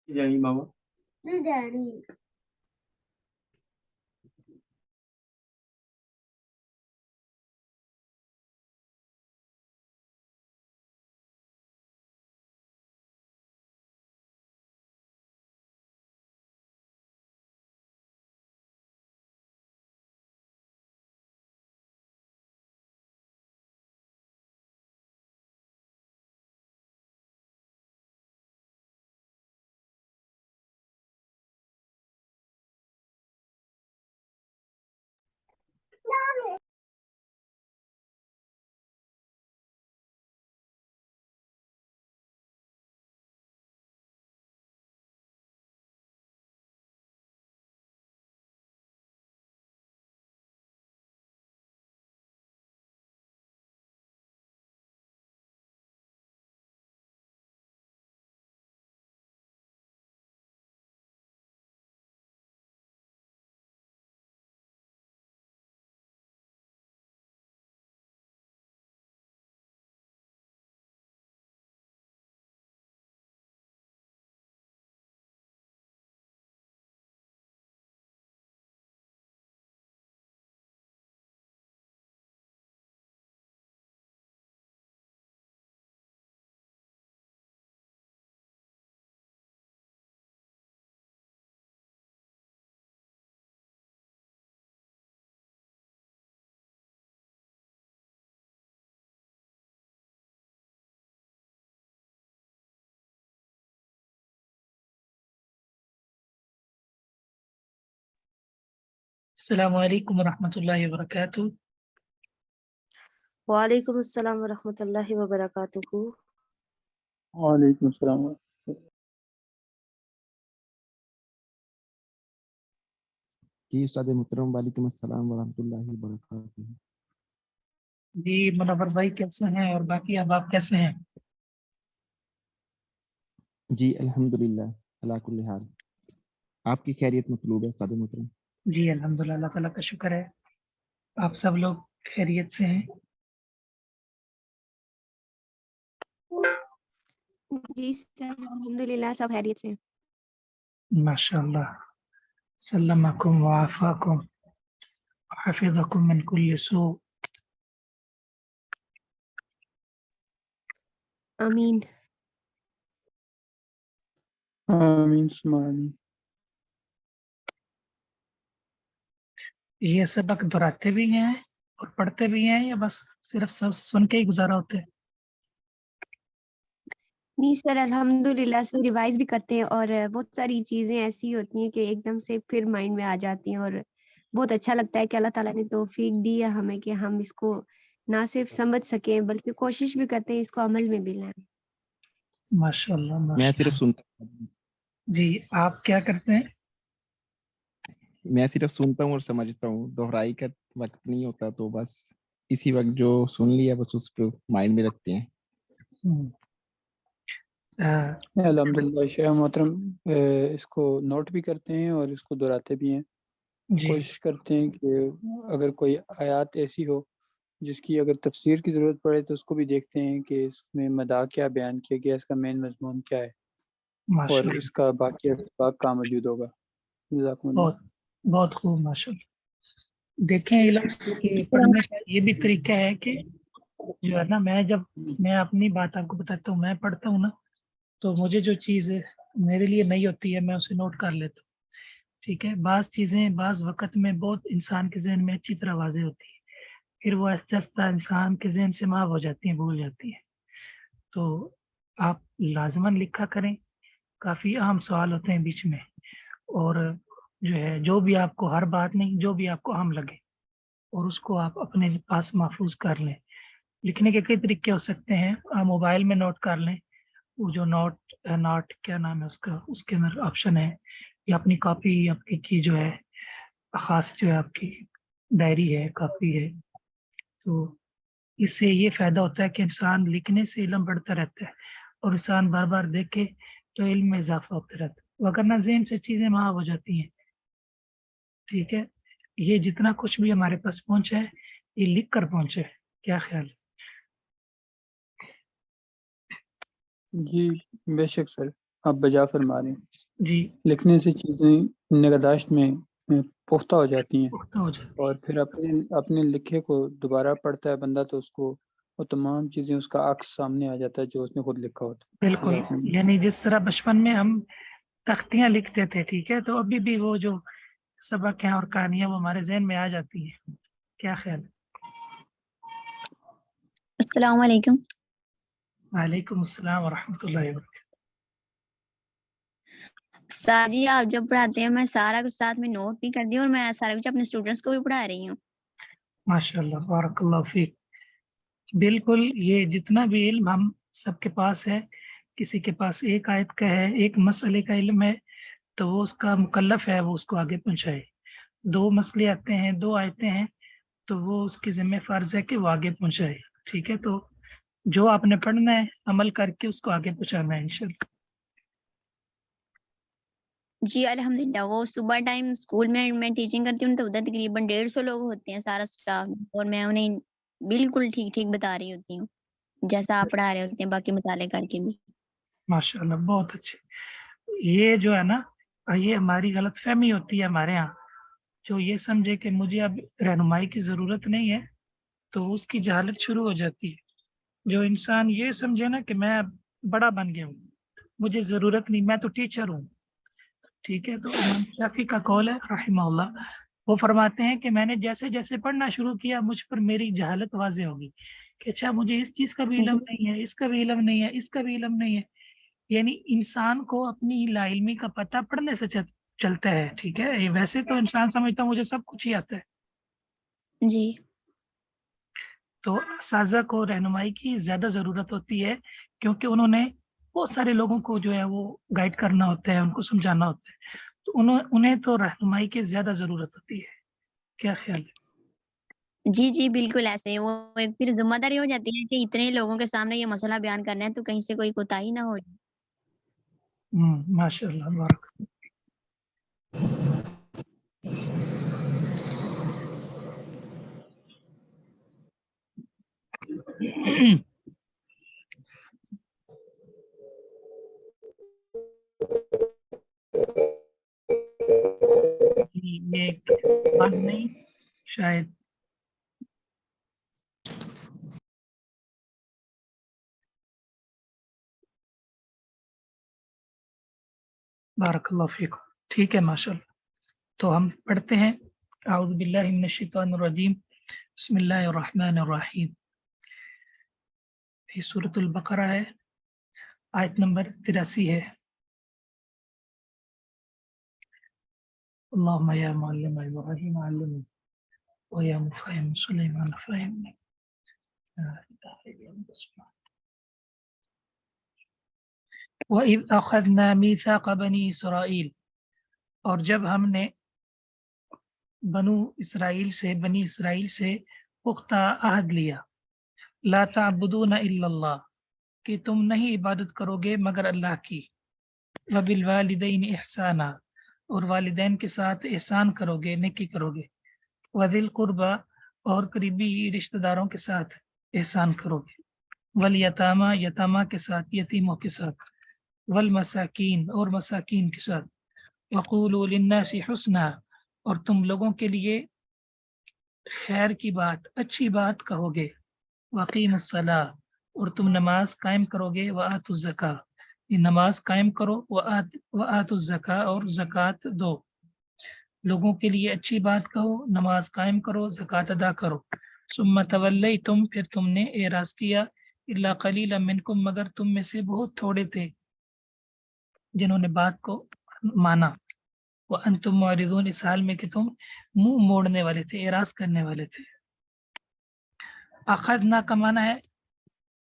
یعنی ماما السلام علیکم ورحمۃ اللہ وبرکاتہ۔ وعلیکم السلام ورحمۃ اللہ وبرکاتہ۔ وعلیکم السلام۔ جی استاد محترم وعلیکم السلام ورحمۃ اللہ وبرکاتہ۔ جی منور بھائی کیسے ہیں، اور باقی آپ کیسے ہیں؟ جی الحمدللہ اللہ کل حال۔ آپ کی خیریت مطلوب ہے استاد محترم۔ جی الحمدللہ، اللہ تعالیٰ کا شکر ہے، آپ سب لوگ خیریت سے ہیں؟ جی الحمدللہ سب خیریت سے ہیں۔ ماشاء اللہ، سلمکم وعافاکم وحفظکم من کل سوء۔ آمین۔ آمین ثم آمین۔ یہ سبق دہراتے بھی ہیں اور پڑھتے بھی ہیں، یا بس صرف سن کے ہی گزارا ہوتے ہیں؟ نہیں سر، الحمدللہ سے ریوائز بھی کرتے ہیں، اور بہت ساری چیزیں ایسی ہوتی ہیں کہ ایک دم سے پھر مائنڈ میں آ جاتی ہیں، اور بہت اچھا لگتا ہے کہ اللہ تعالیٰ نے توفیق دی ہے ہمیں کہ ہم اس کو نہ صرف سمجھ سکیں بلکہ کوشش بھی کرتے ہیں اس کو عمل میں بھی لائیں۔ ماشاء اللہ میں صرف سنتا ہوں، جی آپ کیا کرتے ہیں؟ میں صرف سنتا ہوں اور سمجھتا ہوں، دہرائی کا وقت نہیں ہوتا، تو بس اسی وقت جو سن لیا بس اس پہ مائنڈ میں رکھتے ہیں۔ الحمدللہ شیخ محترم اس کو نوٹ بھی کرتے ہیں اور اس کو دہراتے بھی ہیں۔ جی کوشش کرتے ہیں کہ اگر کوئی آیات ایسی ہو جس کی اگر تفسیر کی ضرورت پڑے تو اس کو بھی دیکھتے ہیں کہ اس میں مداح کیا بیان کیا گیا، اس کا مین مضمون کیا ہے، ماشاء اور اللہ، اس کا باقی اسباق کہاں موجود ہوگا۔ جزاکم اللہ۔ بہت بہت خوب، ماشاء اللہ۔ دیکھیں علم کے پڑھنے کا یہ بھی طریقہ ہے کہ جو ہے نا، میں اپنی بات آپ کو بتاتا ہوں، میں پڑھتا ہوں نا تو مجھے جو چیز میرے لیے نہیں ہوتی ہے میں اسے نوٹ کر لیتا ہوں، ٹھیک ہے۔ بعض چیزیں بعض وقت میں بہت انسان کے ذہن میں اچھی طرح واضح ہوتی ہے، پھر وہ آہستہ آہستہ انسان کے ذہن سے محو ہو جاتی ہیں، بھول جاتی ہیں۔ تو آپ لازماً لکھا کریں، کافی اہم سوال ہوتے ہیں بیچ میں، اور جو ہے جو بھی آپ کو، ہر بات نہیں، جو بھی آپ کو اہم لگے اور اس کو آپ اپنے پاس محفوظ کر لیں۔ لکھنے کے کئی طریقے ہو سکتے ہیں، آپ موبائل میں نوٹ کر لیں، وہ جو نوٹ کیا نام ہے اس کا، اس کے اندر آپشن ہے، یا اپنی کاپی آپ کی جو ہے خاص، جو ہے آپ کی ڈائری ہے، کاپی ہے، تو اس سے یہ فائدہ ہوتا ہے کہ انسان لکھنے سے علم بڑھتا رہتا ہے، اور انسان بار بار دیکھے تو علم میں اضافہ ہوتا رہتا ہے، وگرنہ ذہن سے چیزیں محو ہو جاتی ہیں، ٹھیک ہے۔ یہ جتنا کچھ بھی ہمارے پاس پہنچا ہے یہ لکھ کر پہنچا ہے، کیا خیال ہے؟ جی بے شک سر، آپ بجا فرما رہے ہیں۔ جی لکھنے سے چیزیں نگہداشت میں پختہ ہو جاتی ہیں، پختہ ہو جائے اور پھر اپنے لکھے کو دوبارہ پڑھتا ہے بندہ تو اس کو وہ تمام چیزیں اس کا عکس سامنے آ جاتا ہے جو اس نے خود لکھا ہوتا ہے۔ بالکل، جزاک اللہ۔ یعنی جس طرح بچپن میں ہم تختیاں لکھتے تھے، ٹھیک ہے، تو ابھی بھی وہ جو سبق ہیں اور کہانیاں وہ ہمارے ذہن میں آ جاتی ہیں۔ کیا خیال ہے؟ السلام علیکم۔ وعلیکم السلام ورحمۃ اللہ وبرکاتہ۔ استاد جی آپ جب پڑھاتے ہیں میں سارا کچھ ساتھ میں نوٹ بھی کرتی ہوں اور میں سارا کچھ اپنے اسٹوڈنٹس کو بھی پڑھا رہی ہوں۔ ماشاء اللہ، بارک اللہ فیک۔ بالکل، یہ جتنا بھی علم ہم سب کے پاس ہے، کسی کے پاس ایک آیت کا ہے، ایک مسئلے کا علم ہے، تو وہ اس کا مکلف ہے وہ اس کو آگے پہنچائے۔ 2 مسئلے آتے ہیں، 2 آیتیں ہیں، تو وہ اس کی ذمہ فرض ہے کہ وہ آگے پہنچائے۔ ٹھیک ہے، تو جو آپ نے پڑھنا ہے عمل کر کے اس کو آگے پہنچانا ہے انشاءاللہ۔ جی الحمدللہ، وہ صبح ٹائم اسکول میں ٹیچنگ کرتی ہوں تو ادھر تقریباً 150 لوگ ہوتے ہیں سارا اسٹاف، اور میں انہیں بالکل ٹھیک ٹھیک بتا رہی ہوتی ہوں جیسا آپ پڑھا رہے ہوتے ہیں، باقی مطالعے کر کے بھی۔ ماشاءاللہ، بہت اچھے۔ یہ جو ہے نا، یہ ہماری غلط فہمی ہوتی ہے ہمارے ہاں، جو یہ سمجھے کہ مجھے اب رہنمائی کی ضرورت نہیں ہے تو اس کی جہالت شروع ہو جاتی ہے۔ جو انسان یہ سمجھے نا کہ میں اب بڑا بن گیا ہوں، مجھے ضرورت نہیں، میں تو ٹیچر ہوں، ٹھیک ہے، تو امام شافعی کا قول ہے رحمہ اللہ، وہ فرماتے ہیں کہ میں نے جیسے جیسے پڑھنا شروع کیا مجھ پر میری جہالت واضح ہوگی کہ اچھا مجھے اس چیز کا بھی علم نہیں ہے، اس کا بھی علم نہیں ہے، اس کا بھی علم نہیں ہے۔ یعنی انسان کو اپنی لا علمی کا پتہ پڑھنے سے چلتا ہے، ٹھیک ہے۔ ویسے تو انسان سمجھتا مجھے سب کچھ ہی آتا ہے، جی تو اساتذہ کو رہنمائی کی زیادہ ضرورت ہوتی ہے، کیونکہ انہوں نے بہت سارے لوگوں کو جو ہے وہ گائیڈ کرنا ہوتا ہے، ان کو سمجھانا ہوتا ہے، تو انہیں تو رہنمائی کی زیادہ ضرورت ہوتی ہے۔ کیا خیال ہے؟ جی جی بالکل ایسے وہ ایک پھر ذمہ داری ہو جاتی ہے کہ اتنے لوگوں کے سامنے یہ مسئلہ بیان کرنا ہے تو کہیں سے کوئی کوتاہی نہ ہو جائے۔ ماشاء اللہ، بارک۔ یہ آواز نہیں شاید۔ بارک اللہ فیکم، ٹھیک ہے، ماشاء اللہ۔ تو ہم پڑھتے ہیں اعوذ باللہ من الشیطان الرجیم، بسم اللہ الرحمن الرحیم۔ یہ سورۃ البقرہ ہے، آیت نمبر 83 ہے۔ اللہم یا معلم ابراہیم علمنی ویا مفہم سلیمان فہمنی۔ وَإِذْ أَخَذْنَا مِيثَاقَ بَنِي إِسْرَائِيلَ، اور جب ہم نے بنی اسرائیل سے پختہ عہد لیا، لا تعبدون الا اللہ، کہ تم نہیں عبادت کرو گے مگر اللہ کی، وبالوالدین احسانا، اور والدین کے ساتھ احسان کرو گے، نیکی کرو گے، وذی القربى، اور قریبی رشتہ داروں کے ساتھ احسان کرو گے، والیتامى، یتامہ کے ساتھ، یتیموں کے ساتھ، والمساکین، اور مساکین کے ساتھ، وقولوا للناس حسنا، اور تم لوگوں کے لیے خیر کی بات، اچھی بات کہو گے، وقیم الصلاۃ، اور تم نماز قائم کرو گے، وآتوا الزکاۃ، یہ نماز قائم کرو، وآتوا الزکاۃ، اور زکوٰۃ دو، لوگوں کے لیے اچھی بات کہو، نماز قائم کرو، زکوٰۃ ادا کرو، ثم تولیتم، پھر تم نے اعراض کیا، الا قلیلا منکم، مگر تم میں سے بہت تھوڑے تھے جنہوں نے بات کو مانا، وانتم معرضون، اس حال میں کہ تم منہ موڑنے والے تھے، اعراض کرنے والے تھے۔ اخذنا کا معنی ہے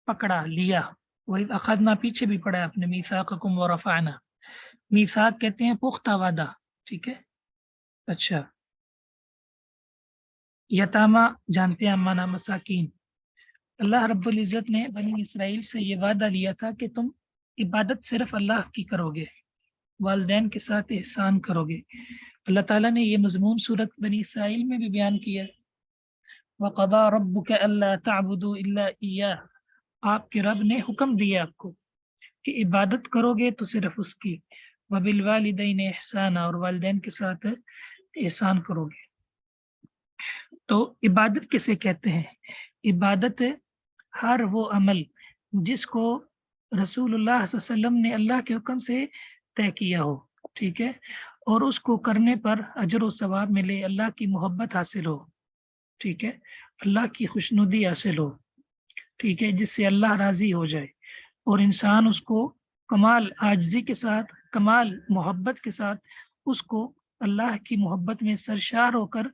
پکڑا، لیا، وَإِذْ اخذنا پیچھے بھی پڑھا ہے اپنے، میثاقکم ورفعنا، میثاق کہتے ہیں پختہ وعدہ، ٹھیک ہے۔ اچھا، یتامہ جانتے ہیں معنی مساکین۔ اللہ رب العزت نے بنی اسرائیل سے یہ وعدہ لیا تھا کہ تم عبادت صرف اللہ کی کرو گے، والدین کے ساتھ احسان کرو گے۔ اللہ تعالیٰ نے یہ مضمون سورۃ بنی اسرائیل میں بھی بیان کیا، وَقَضَىٰ رَبُّكَ أَلَّا تَعْبُدُوا إِلَّا إِيَّاهُ، آپ کے رب نے حکم دیا آپ کو کہ عبادت کرو گے تو صرف اس کی، وبالوالدین احسانا، اور والدین کے ساتھ احسان کرو گے۔ تو عبادت کسے کہتے ہیں؟ عبادت ہر وہ عمل جس کو رسول اللہ صلی اللہ علیہ وسلم نے اللہ کے حکم سے طے کیا ہو، ٹھیک ہے، اور اس کو کرنے پر اجر و ثواب ملے، اللہ کی محبت حاصل ہو، ٹھیک ہے، اللہ کی خوشنودی حاصل ہو، ٹھیک ہے، جس سے اللہ راضی ہو جائے، اور انسان اس کو کمال عاجزی کے ساتھ، کمال محبت کے ساتھ اس کو اللہ کی محبت میں سرشار ہو کر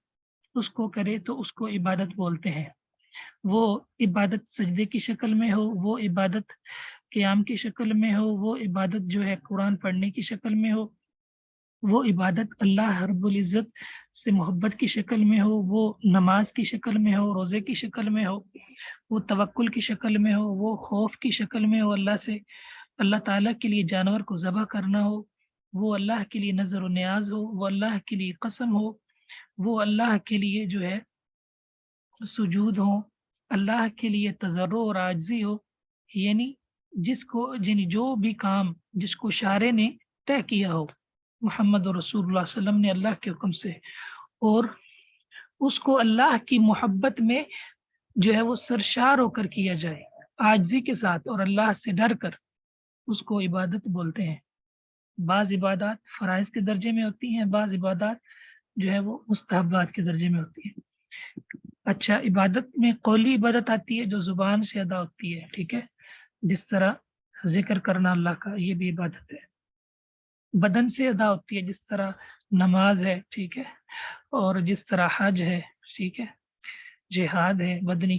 اس کو کرے، تو اس کو عبادت بولتے ہیں۔ وہ عبادت سجدے کی شکل میں ہو، وہ عبادت قیام کی شکل میں ہو، وہ عبادت جو ہے قرآن پڑھنے کی شکل میں ہو، وہ عبادت اللہ رب العزت سے محبت کی شکل میں ہو، وہ نماز کی شکل میں ہو، روزے کی شکل میں ہو، وہ توکل کی شکل میں ہو، وہ خوف کی شکل میں ہو، اللہ سے، اللہ تعالیٰ کے لیے جانور کو ذبح کرنا ہو، وہ اللہ کے لیے نظر و نیاز ہو، وہ اللہ کے لیے قسم ہو، وہ اللہ کے لیے جو ہے سجود ہو، اللہ کے لیے تضرع اور عاجزی ہو، یعنی جو بھی کام جس کو شارع نے طے کیا ہو محمد رسول اللہ صلی اللہ علیہ وسلم نے اللہ کے حکم سے، اور اس کو اللہ کی محبت میں جو ہے وہ سرشار ہو کر کیا جائے عاجزی کے ساتھ اور اللہ سے ڈر کر، اس کو عبادت بولتے ہیں۔ بعض عبادات فرائض کے درجے میں ہوتی ہیں، بعض عبادات جو ہے وہ مستحبات کے درجے میں ہوتی ہیں۔ اچھا، عبادت میں قولی عبادت آتی ہے جو زبان سے ادا ہوتی ہے، ٹھیک ہے، جس طرح ذکر کرنا اللہ کا، یہ بھی عبادت ہے۔ بدن سے ادا ہوتی ہے جس طرح نماز ہے، ٹھیک ہے، اور جس طرح حج ہے، ٹھیک ہے، جہاد ہے بدنی۔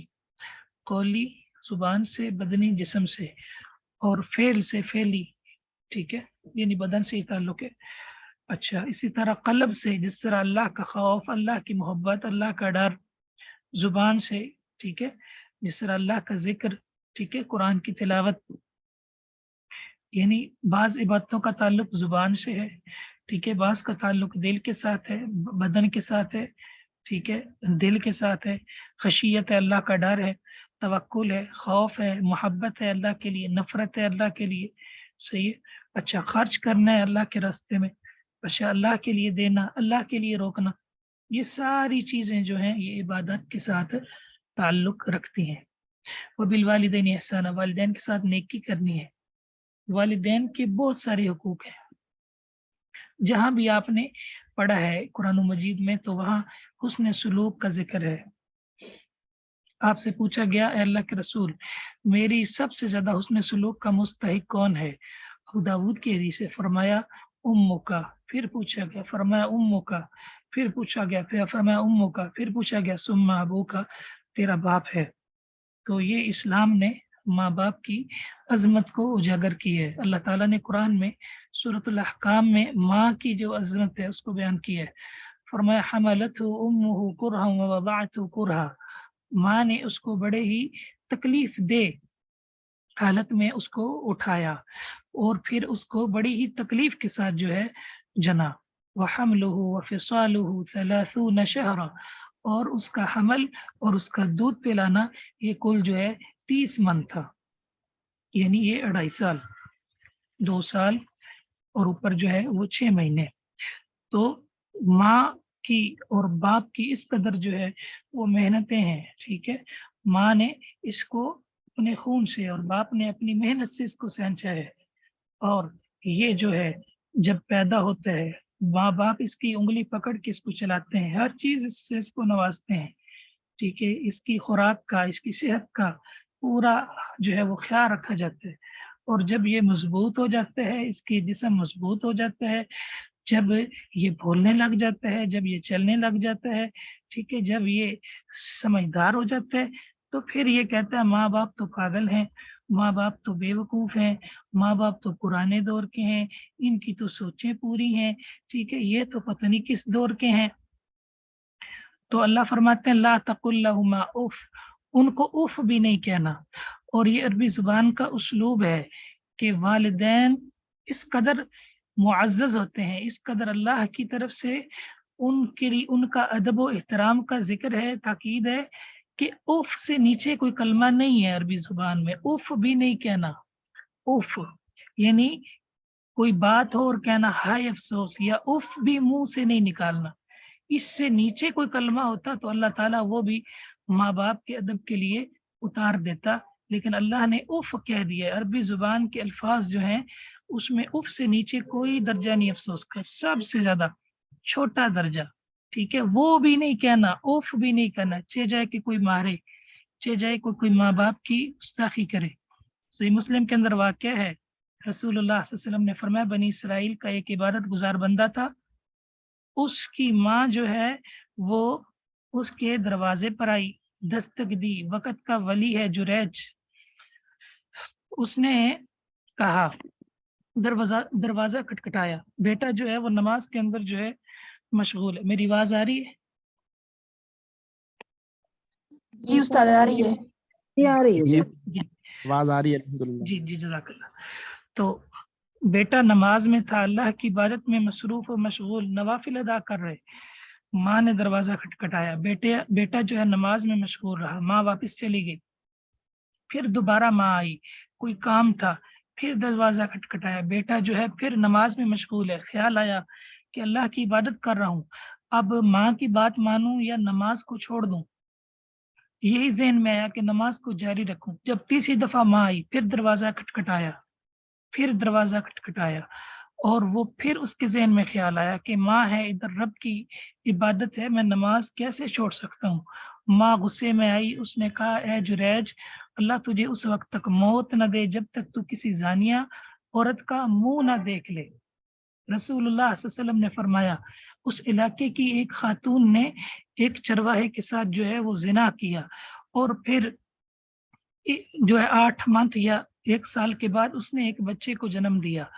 قولی زبان سے، بدنی جسم سے، اور فعل سے فعلی، ٹھیک ہے، یعنی بدن سے ہی تعلق ہے۔ اچھا، اسی طرح قلب سے، جس طرح اللہ کا خوف، اللہ کی محبت، اللہ کا ڈر، زبان سے، ٹھیک ہے، جس طرح اللہ کا ذکر، ٹھیک ہے، قرآن کی تلاوت، یعنی بعض عبادتوں کا تعلق زبان سے ہے، ٹھیک ہے، بعض کا تعلق دل کے ساتھ ہے، بدن کے ساتھ ہے، ٹھیک ہے، دل کے ساتھ ہے، خشیت ہے، اللہ کا ڈر ہے، توکل ہے، خوف ہے، محبت ہے اللہ کے لیے، نفرت ہے اللہ کے لیے، صحیح ہے۔ اچھا، خرچ کرنا ہے اللہ کے راستے میں، اچھا، اللہ کے لیے دینا، اللہ کے لیے روکنا، یہ ساری چیزیں جو ہیں یہ عبادت کے ساتھ تعلق رکھتی ہیں۔ وبالوالدین احسانا، والدین کے ساتھ نیکی کرنی ہے۔ والدین کے بہت سارے حقوق ہیں، جہاں بھی آپ نے پڑھا ہے قرآن مجید میں تو وہاں حسن سلوک کا ذکر ہے۔ آپ سے پوچھا گیا، اے اللہ کے رسول، میری سب سے زیادہ حسن سلوک کا مستحق کون ہے؟ ابو داؤد کی حدیث سے فرمایا امو کا، پھر پوچھا گیا، فرمایا امو کا، پھر پوچھا گیا، پھر فرمایا امو کا، پھر پوچھا گیا ثم ابو کا، تیرا باپ ہے۔ تو یہ اسلام نے ماں باپ کی عظمت کو اجاگر کی ہے۔ اللہ تعالیٰ نے قرآن میں سورۃ الاحقام میں ماں کی جو عظمت ہے اس کو بیان کیا ہے۔ فرمایا حملتہ امہ کرہا ووضعتہ کرہا، ماں نے اس کو بڑے ہی تکلیف دہ حالت میں اس کو اٹھایا اور پھر اس کو بڑی ہی تکلیف کے ساتھ جو ہے جنا۔ وحملہ وفصالہ 30 شہرا، اور اس کا حمل اور اس کا دودھ پلانا یہ کل جو ہے 30 من تھا، یعنی یہ 2.5 سال، 2 سال اور اوپر جو ہے وہ 6 مہینے۔ تو ماں کی اور باپ کی اس قدر جو ہے وہ محنتیں ہیں، ٹھیک ہے، ماں نے اس کو اپنے خون سے اور باپ نے اپنی محنت سے اس کو سینچا ہے، اور یہ جو ہے جب پیدا ہوتا ہے ماں باپ اس کی انگلی پکڑ کے اس کو چلاتے ہیں، ہر چیز اس سے اس کو نوازتے ہیں، ٹھیک ہے، اس کی خوراک کا، اس کی صحت کا پورا جو ہے وہ خیال رکھا جاتا ہے، اور جب یہ مضبوط ہو جاتا ہے، اس کی جسم مضبوط ہو جاتا ہے، جب یہ بولنے لگ جاتا ہے، جب یہ چلنے لگ جاتا ہے، ٹھیک ہے، جب یہ سمجھدار ہو جاتا ہے، تو پھر یہ کہتا ہے ماں باپ تو پاگل ہیں، ماں باپ تو بے وقوف ہیں، ماں باپ تو پرانے دور کے ہیں، ان کی تو سوچیں پوری ہیں، ٹھیک ہے، یہ تو پتہ نہیں کس دور کے ہیں۔ تو اللہ فرماتے ہیں لا تقل لہما اف، ان کو اف بھی نہیں کہنا۔ اور یہ عربی زبان کا اسلوب ہے کہ والدین اس قدر معزز ہوتے ہیں، اس قدر اللہ کی طرف سے ان کے لیے ان کا ادب و احترام کا ذکر ہے، تاکید ہے کہ اف سے نیچے کوئی کلمہ نہیں ہے عربی زبان میں، اف بھی نہیں کہنا، اف यानी कोई बात हो और कहना हाय अफसोस या उफ भी मुंह से नहीं निकालना, इससे नीचे कोई कलमा होता तो अल्लाह ताला वो भी माँ बाप के अदब के लिए उतार देता, लेकिन अल्लाह ने उफ कह दिया। अरबी जुबान के अल्फाज जो हैं उसमें उफ से नीचे कोई दर्जा नहीं अफसोस का, सबसे ज्यादा छोटा दर्जा, ठीक है, वो भी नहीं कहना, उफ भी नहीं कहना, चे जाए कि कोई मारे, चे जाए कोई माँ बाप की गुस्ताखी करे। सही मुस्लिम के अंदर वाक़या है, रसूलुल्लाह सल्लल्लाहु अलैहि वसल्लम ने फरमाया बनी इसराइल का एक इबादत गुजार बंदा था, उसकी माँ जो है वो उसके दरवाजे पर आई, दस्तक दी, वक़्त का वली है जुरैज, उसने कहा, दरवाजा खटखटाया, बेटा जो है वो नमाज के अंदर जो है मशगूल है। मेरी आवाज आ रही है? जी उस्ताद आ रही है। आ रही है जी जी आवाज आ रही है अल्हम्दुलिल्लाह। जी जज़ाकल्लाह। तो बेटा नमाज में था, अल्लाह की इबादत में मसरूफ और मशगूल, नवाफिल अदा कर रहे। माँ ने दरवाजा खटखटाया, बेटा जो है नमाज में मशगूल रहा, माँ वापस चली गई, फिर दोबारा माँ आई, कोई काम था, फिर दरवाजा खटखटाया, बेटा जो है फिर नमाज में मशगूल है, ख्याल आया कि अल्लाह की इबादत कर रहा हूँ, अब माँ की बात मानूं या नमाज को छोड़ दूं, यही ज़हन में आया कि नमाज को जारी रखूं। जब तीसरी दफा माँ आई, फिर दरवाजा खटखटाया, फिर दरवाजा खटखटाया, और वो फिर उसके ज़हन में ख्याल आया कि माँ है, इधर रब की इबादत है, मैं नमाज कैसे छोड़ सकता हूँ। माँ गुस्से में आई, उसने कहा ए जुरैज, अल्लाह तुझे उस वक्त तक मौत न दे जब तक तू किसी जानिया औरत का मुंह ना देख ले। रसूलुल्लाह सल्लल्लाहु अलैहि वसल्लम ने फरमाया, उस इलाके की एक खातून ने एक चरवाहे के साथ जो है वो जिना किया, और फिर जो है 8 मंथ या 1 साल के बाद उसने एक बच्चे को जन्म दिया,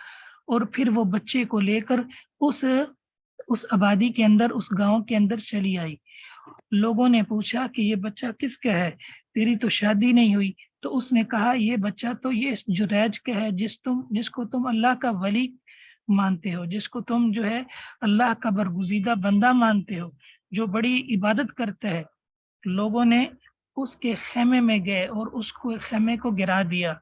और फिर वो बच्चे को लेकर उस आबादी के अंदर, उस गांव के अंदर चली आई। लोगों ने पूछा कि ये बच्चा किसका है, तेरी तो शादी नहीं हुई। तो उसने कहा ये बच्चा तो ये जुरैज का है, जिसको तुम अल्लाह का वली मानते हो, जिसको तुम जो है अल्लाह का बरगुजीदा बंदा मानते हो, जो बड़ी इबादत करता है। लोगों ने उसके खेमे में गए और उसको खेमे को गिरा दिया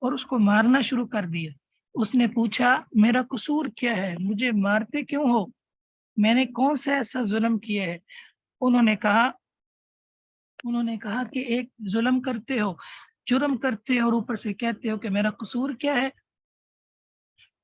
और उसको मारना शुरू कर दिया। उसने पूछा मेरा कसूर क्या है, मुझे मारते क्यों हो, मैंने कौन सा ऐसा जुल्म किया है। उन्होंने कहा कि एक जुल्म करते हो, जुर्म करते हो, और ऊपर से कहते हो कि मेरा कसूर क्या है,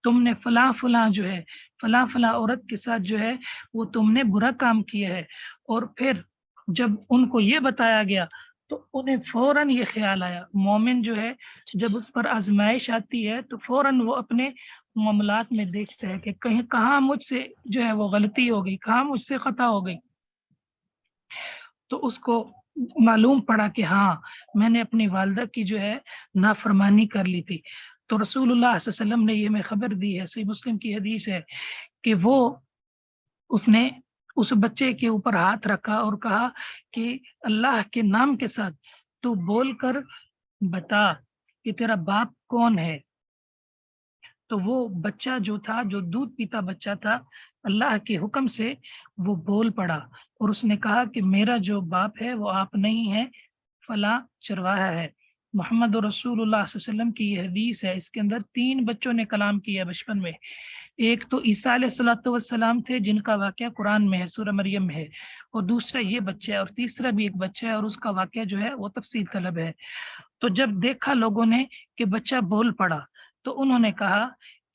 तुमने फलां जो है फलां औरत के साथ जो है वो तुमने बुरा काम किया है। और फिर जब उनको ये बताया गया तो उन्हें फौरन ये ख्याल आया, मोमिन जो है जब उस पर आजमाइश आती है तो फौरन वो अपने मामलात में देखता है कि कहीं कहाँ मुझसे जो है वो गलती हो गई, कहाँ मुझसे खता हो गई। तो उसको मालूम पड़ा कि हाँ, मैंने अपनी वालिदा की जो है नाफरमानी कर ली थी। तो रसूलुल्लाह सल्लल्लाहु अलैहि वसल्लम ने ये हमें खबर दी है, सही मुस्लिम की हदीस है, कि उसने उस बच्चे के ऊपर हाथ रखा और कहा कि अल्लाह के नाम के साथ तू बोलकर बता कि तेरा बाप कौन है। तो वो बच्चा जो था, जो दूध पीता बच्चा था, अल्लाह के हुक्म से वो बोल पड़ा और उसने कहा कि मेरा जो बाप है वो आप नहीं है, फला चरवाहा है। मोहम्मद रसूलुल्लाह सल्लल्लाहु अलैहि वसल्लम की ये हदीस है, इसके अंदर 3 बच्चों ने कलाम किया बचपन में। एक तो ईसा अलैहिस्सलातु वस्सलाम थे, जिनका वाक़या कुरान में है, सूरह मरियम में है, और दूसरा ये बच्चा है, और तीसरा भी एक बच्चा है और उसका वाक़या जो है वो तफसील तलब है। तो जब देखा लोगों ने कि बच्चा बोल पड़ा तो उन्होंने कहा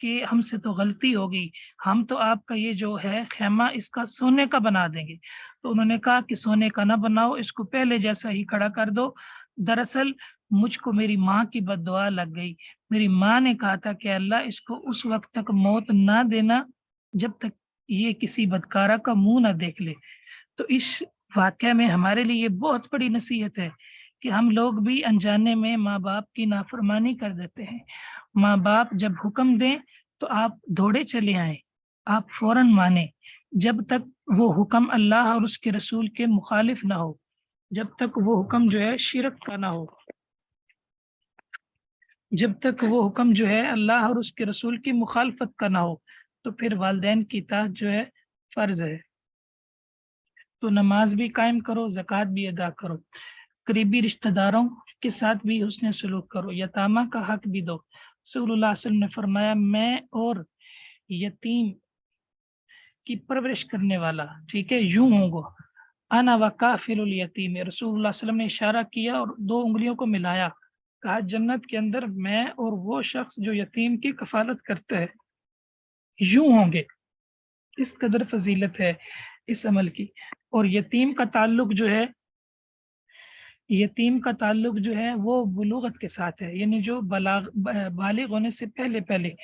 कि हमसे तो गलती हो गई, हम तो आपका ये जो है खेमा इसका सोने का बना देंगे। तो उन्होंने कहा कि सोने का ना बनाओ, इसको पहले जैसा ही खड़ा कर दो। दरअसल मुझको मेरी माँ की बद्दुआ लग गई, मेरी माँ ने कहा था कि अल्लाह इसको उस वक्त तक मौत ना देना जब तक ये किसी बदकारा का मुंह ना देख ले। तो इस वाक़या में हमारे लिए बहुत बड़ी नसीहत है कि हम लोग भी अनजाने में माँ बाप की नाफरमानी कर देते हैं। माँ बाप जब हुक्म दें तो आप दौड़े चले आए, आप फौरन माने, जब तक वो हुक्म अल्लाह और उसके रसूल के मुखालिफ ना हो, जब तक वो हुक्म जो है शिरक का ना हो, जब तक वो हुक्म जो है अल्लाह और उसके रसूल की मुखालफत का ना हो, तो फिर वालिदैन की इताअत जो है फर्ज है। तो नमाज भी कायम करो, ज़कात भी अदा करो, करीबी रिश्तेदारों के साथ भी हुस्न सलूक करो, यतामा का हक भी दो, रसूलुल्लाह सल्लल्लाहु अलैहि वसल्लम ने फरमाया मैं और यतीम की परवरिश करने वाला, ठीक है, यूं होगा, अना व काफिलुल यतीम। रसूलुल्लाह सल्लल्लाहु अलैहि वसल्लम ने इशारा किया और दो उंगलियों को मिलाया, कहा जन्नत के अंदर मैं और वो शख्स जो यतीम की कफालत करता है यूं होंगे। इस कदर फजीलत है इस अमल की। और यतीम का ताल्लुक जो है, यतीम का ताल्लुक जो है वो बुलूगत के साथ है, यानी जो बालिग होने से पहले पहले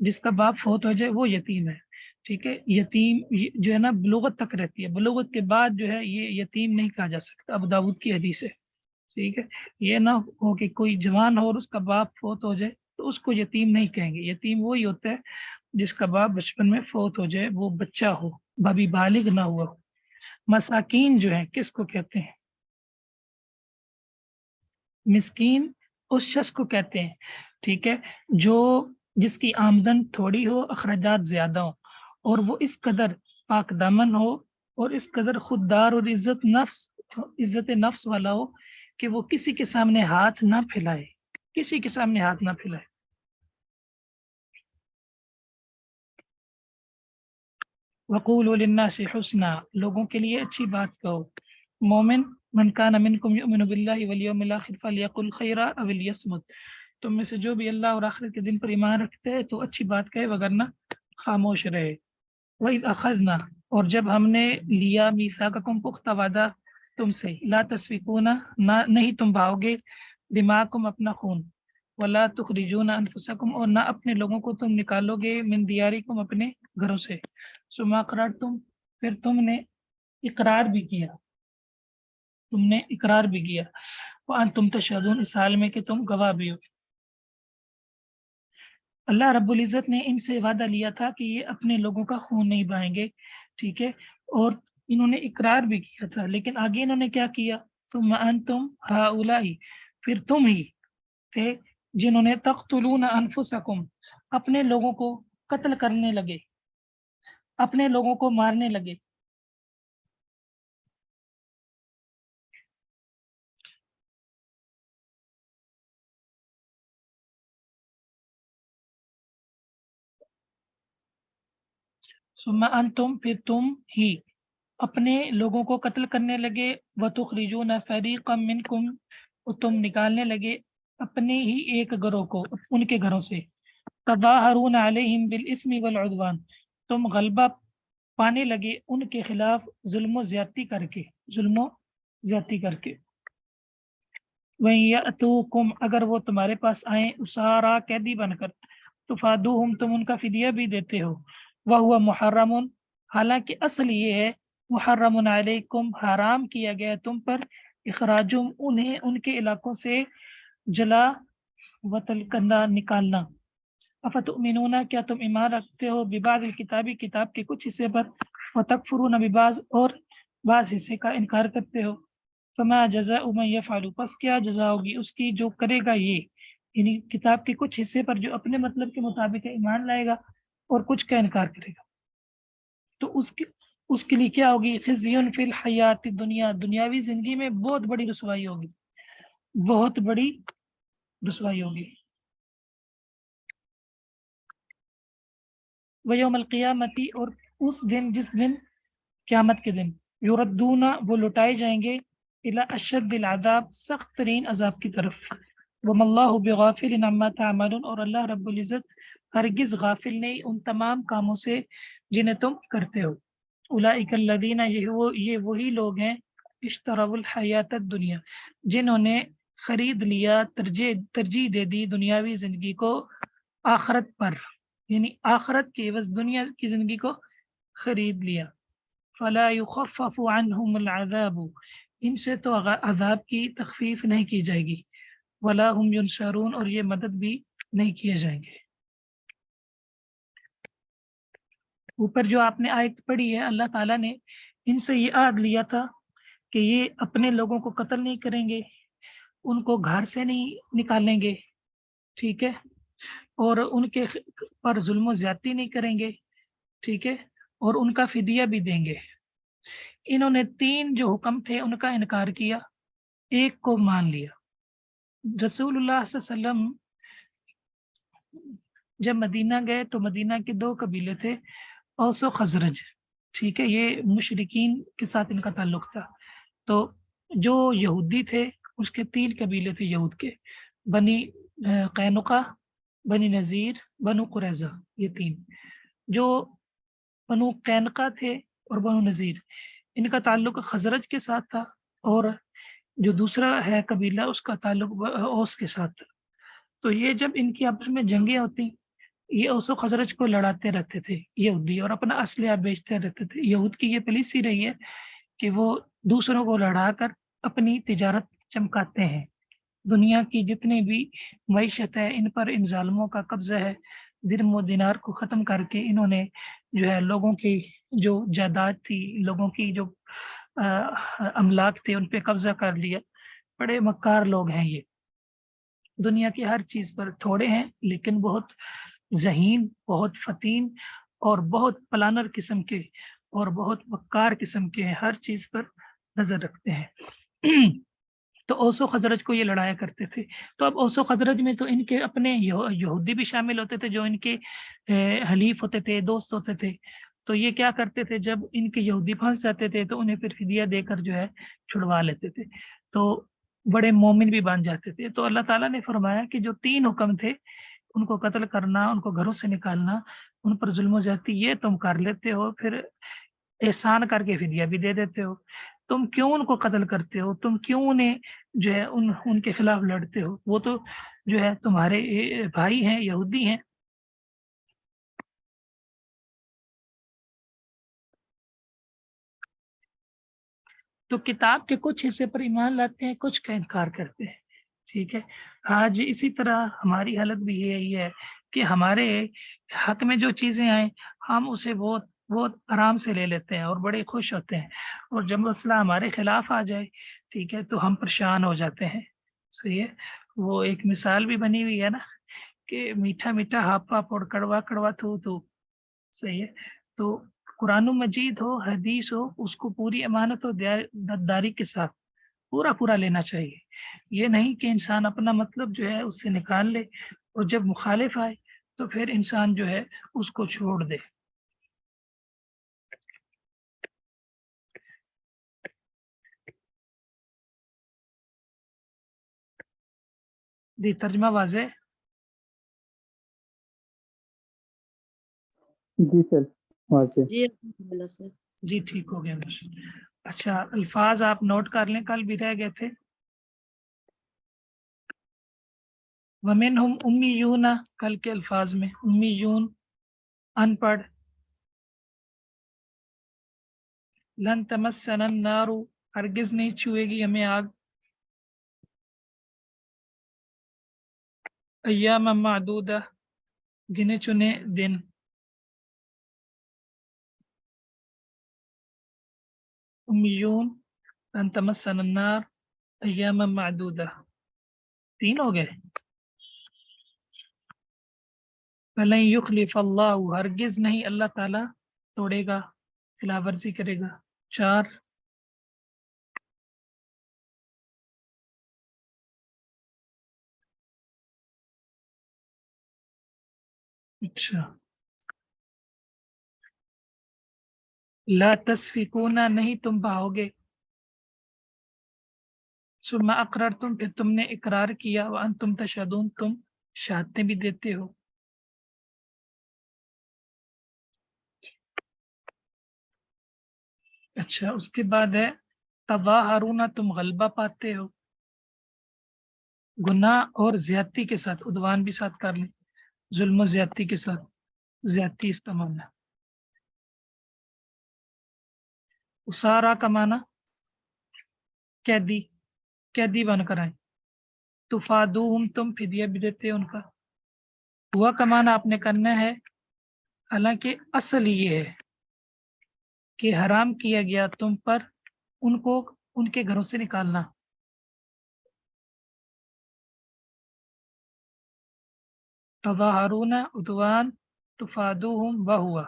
जिसका बाप फौत हो जाए वो यतीम है, ठीक है। यतीम जो है ना बुलूगत तक रहती है, बुलूगत के बाद जो है ये यतीम नहीं कहा जा सकता, अबू दाऊद की हदीस है, ठीक है। ये ना हो कि कोई जवान हो और उसका बाप फौत हो जाए तो उसको यतीम नहीं कहेंगे। यतीम वही होता है जिसका बाप बचपन में फौत हो जाए, वो बच्चा हो, अभी बालिग ना हुआ हो। मसाकीन जो है किसको कहते हैं? मिस्कीन उस शख्स को कहते हैं, ठीक है, जो जिसकी आमदन थोड़ी हो, अखराजात ज्यादा हो, और वो इस कदर पाक दामन हो और इस कदर खुददार और इज्जत नफ्स वाला हो कि वो किसी के सामने हाथ ना फैलाए, किसी के सामने हाथ ना फैलाए। वक़ूलू लिन्नासि हुस्ना, लोगों के लिए अच्छी बात कहो। मोमिन मन काना मिनकुम युमिनु बिल्लाहि वल यौमिल आखिर फलयकुल खैरा अव लियस्मुत, तुम में से जो भी अल्लाह और आखिरत के दिन पर ईमान रखते हैं तो अच्छी बात कहे वगरना खामोश रहे। वही अखज़ना, और जब हमने लिया मीसाककुम, पुख्ता वादा तुमसे, ला तस्फिकूना, ना नहीं तुम बहाओगे, दिमाकुम अपना खून, वला तुखरिजूना अनफुसकुम, और ना अपने लोगों को तुम निकालोगे, मिन दियारिकुम, अपने घरों से, सुमा तुम, फिर तुमने इकरार भी किया, तुमने इकरार भी किया, वअन तुम तशहदून, इस हाल में कि तुम गवाह भी हो। अल्लाह रब्बुल इज़्ज़त ने इनसे वादा लिया था कि ये अपने लोगों का खून नहीं बहाएंगे, ठीक है, और इन्होंने इकरार भी किया था, लेकिन आगे इन्होंने क्या किया? तुम अंतुम हाउलाई, फिर तुम ही थे जिन्होंने तख्तुलून अनफुसकुम, अपने लोगों को कत्ल करने लगे, अपने लोगों को मारने लगे। सुम्मा अंतुम, फिर तुम ही अपने लोगों को कत्ल करने लगे, व तुखरिजून फरीक़म मिनकुम, तुम निकालने लगे अपने ही एक घरों को उनके घरों से, तज़ाहरून अलैहिम बिल इस्मि वल उद्वान, तुम गलबा पाने लगे उनके खिलाफ जुल्म ज़्यादती करके, जुल्म ज़्यादती करके। वहीं यअतूकुम, अगर वो तुम्हारे पास आए उसारा, कैदी बनकर, तुफादूहुम, तुम उनका फिदिया भी देते हो, वह हुआ मुहर्रमुन, हालांकि असल ये है मुहर्रमुन अलैकुम, हराम किया गया तुम पर, इखराजुम, उन्हें उनके इलाकों से जला वतल करना, निकालना। अफतुमिनूना, क्या तुम ईमान रखते हो, बिबाज़िल किताबी, किताब के कुछ हिस्से पर, व तकफुरूना बिबाज़, और बाज़ हिस्से का इनकार करते हो। फमा जज़ाउ मन यफ़अलु, बस क्या जज़ा होगी उसकी जो करेगा ये, यानी किताब के कुछ हिस्से पर जो अपने मतलब के मुताबिक ईमान लाएगा और कुछ का इनकार करेगा, तो उसके लिए क्या होगी? खिज़्युन फिल हयाति दुनिया, दुनियावी जिंदगी में बहुत बड़ी रुसवाई होगी, बहुत बड़ी रुसवाई होगी। व यौमल क़ियामती, और उस दिन जिस दिन क़यामत के दिन, युरद्दूना, वो लुटाए जाएंगे, इला अशद्दिल अज़ाब, सख्त तरीन अज़ाब की तरफ। वमल्लाहु बिगाफिलिन अम्मा तामलून, और अल्लाह रब्बुल इज़्ज़त हरगिज़ गाफिल नहीं उन तमाम कामों से जिन्हें तुम करते हो। उलाइकल लज़ीना, ये वही लोग हैं, इश्तरवुल हयातद दुनिया, जिन्होंने खरीद लिया, तरजीह दे दी दुनियावी जिंदगी को आखरत पर, यानी आखरत के एवज़ दुनिया की जिंदगी को खरीद लिया। फला युखफ़फ़ु अन्हुमुल अज़ाबु, इनसे तो अज़ाब की तखफीफ नहीं की जाएगी, वला हुम युनशरून, और ये मदद भी नहीं किए जाएंगे। ऊपर जो आपने आयत पढ़ी है, अल्लाह ताला ने इनसे ये आद लिया था कि ये अपने लोगों को कत्ल नहीं करेंगे, उनको घर से नहीं निकालेंगे, ठीक है, और उनके पर जुल्म ज़्यादती नहीं करेंगे, ठीक है, और उनका फिदिया भी देंगे। इन्होंने 3 जो हुक्म थे उनका इनकार किया, एक को मान लिया। रसूलुल्लाह सल्लल्लाहु अलैहि वसल्लम जब मदीना गए तो मदीना के 2 कबीले थे, औस और खजरज, ठीक है, ये मुशरिकीन के साथ इनका ताल्लुक था। तो जो यहूदी थे उसके 3 कबीले थे यहूद के, बनी कैनुका, बनी नज़ीर, बनु कुरैज़ा, ये 3। जो बनु कैनुका थे और बनु नज़ीर, इनका ताल्लुक खजरज के साथ था, और जो दूसरा है कबीला उसका ताल्लुक औस के साथ था। तो ये जब इनकी आपस में जंगें होती, ये औस और खजरज को लड़ाते रहते थे यहूदी, और अपना असलहा बेचते रहते थे। यहूद की ये पॉलिसी रही है कि वो दूसरों को लड़ाकर अपनी तिजारत चमकाते हैं। दुनिया की जितनी भी मईशत है, इन पर इन ज़ालिमों का कब्ज़ा है। दिरहम व दिनार को ख़त्म करके इन्होंने जो है लोगों की जो जायदाद थी, लोगों की जो अमलाक थे, उन पे कब्ज़ा कर लिया। बड़े मक्कार लोग हैं ये। दुनिया की हर चीज़ पर थोड़े हैं, लेकिन बहुत ज़हीन, बहुत फ़तीन और बहुत प्लानर किस्म के और बहुत मक्कार किस्म के हैं, हर चीज़ पर नज़र रखते हैं। तो औस और खजरज को ये लड़ाया करते थे। तो अब औस और खजरज में तो इनके अपने यहूदी भी शामिल होते थे, जो इनके हलीफ होते थे, दोस्त होते थे। तो ये क्या करते थे, जब इनके यहूदी फंस जाते थे तो उन्हें फिर फिदिया देकर जो है छुड़वा लेते थे। तो बड़े मोमिन भी बन जाते थे। तो अल्लाह ताला ने फरमाया कि जो 3 हुक्म थे, उनको कत्ल करना, उनको घरों से निकालना, उन पर ज़ुल्म ज़्यादती, ये तुम कर लेते हो, फिर एहसान करके फिदिया भी दे देते हो। तुम क्यों उनको कत्ल करते हो? तुम क्यों उन्हें जो है उनके खिलाफ लड़ते हो? वो तो जो है तुम्हारे भाई हैं, यहूदी हैं। तो किताब के कुछ हिस्से पर ईमान लाते हैं, कुछ का इनकार करते हैं, ठीक है। आज इसी तरह हमारी हालत भी यही है कि हमारे हक में जो चीज़ें आएँ, हम उसे बहुत बहुत आराम से ले लेते हैं और बड़े खुश होते हैं, और जब मसला हमारे खिलाफ आ जाए, ठीक है, तो हम परेशान हो जाते हैं। सही है। वो एक मिसाल भी बनी हुई है ना कि मीठा मीठा हाप हाप और कड़वा कड़वा थू थू। सही है। तो कुरान मजीद हो, हदीस हो, उसको पूरी अमानत और दयादारी के साथ पूरा लेना चाहिए। ये नहीं कि इंसान अपना मतलब जो है उससे निकाल ले, और जब मुखालिफ आए तो फिर इंसान जो है उसको छोड़ दे। जी, तर्जमा वाज़ेह? जी सर, वाज़ेह। जी अल्हम्दुलिल्लाह सर। जी, ठीक हो गया बस। अच्छा, अल्फाज आप नोट कर लें, कल भी रह गए थे। वमिनहुम उम्मियूना, कल के अल्फाज में उम्मियून, अनपढ़। लन तमस्सना नारु, हरगिज नहीं छुएगी हमें आग। अय्याम मादूदा, गिने चुने दिन। उम्मियून, लन तमस्सना नार, अय्याम मादूदा, 3 हो गए। फलन युखलिफ अल्लाह, हरगिज नहीं अल्लाह ताला तोड़ेगा, खिलाफवर्जी करेगा। 4। अच्छा, ला तस्फिकूना, नहीं तुम बहाओगे। सुम्मा अकररतुम, फिर तुमने इकरार किया, व अंतुम तशहदून, तुम शहादतें भी देते हो। अच्छा, उसके बाद है तज़ाहरूना, तुम गलबा पाते हो। गुनाह और ज्यादती के साथ, उद्वान भी साथ कर लें, जुल्म और ज्यादती के साथ, ज्यादती इस्तेमाल है। उसारा का माना कैदी, कैदी बनकर आए। तुफादूहुम, तुम फिदिया भी देते हो उनका। हुआ का माना आपने करना है, हालांकि असल ये है कि हराम किया गया तुम पर उनको उनके घरों से निकालना। तज़ाहरूना उद्वान, तुफादूहुम वहुआ,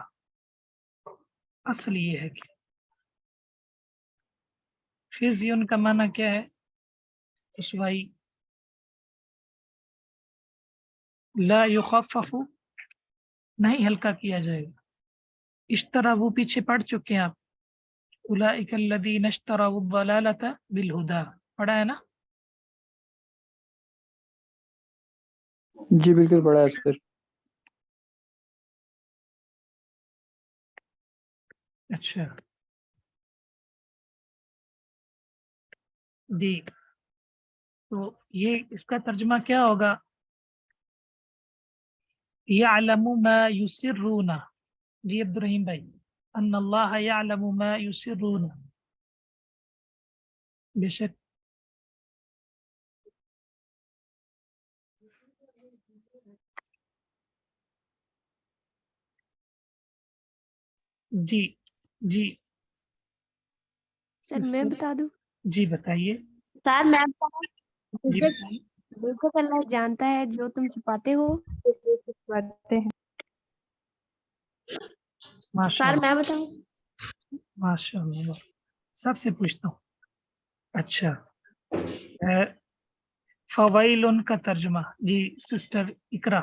असल ये है कि खिज़्युन का माना क्या है, रुसवाई। لا युखफ़फ़ु नहीं हल्का किया जाएगा। इश्तरावु पीछे पढ़ चुके हैं आप। उलाइका अल्लज़ीना इश्तरावु ज़लालता बिलहुदा, पढ़ा है ना? जी बिल्कुल पढ़ा है सर। अच्छा जी, तो ये इसका तर्जुमा क्या होगा? यअलमु मा युसिर्रूना, जी अब्दुर्रहीम भाई, अन्नल्लाह यअलमु मा युसिर्रूना, बेशक जी जी सर मैं सिस्टर, बता दूं? जी बताइए। सर मैं जी बेशक बताइए। बेशक अल्लाह जानता है जो तुम छुपाते हो। सर माशाअल्लाह मैं बताऊं? माशाअल्लाह, सबसे पूछता हूँ। अच्छा, फवाइलुन का तर्जुमा, जी सिस्टर इकरा।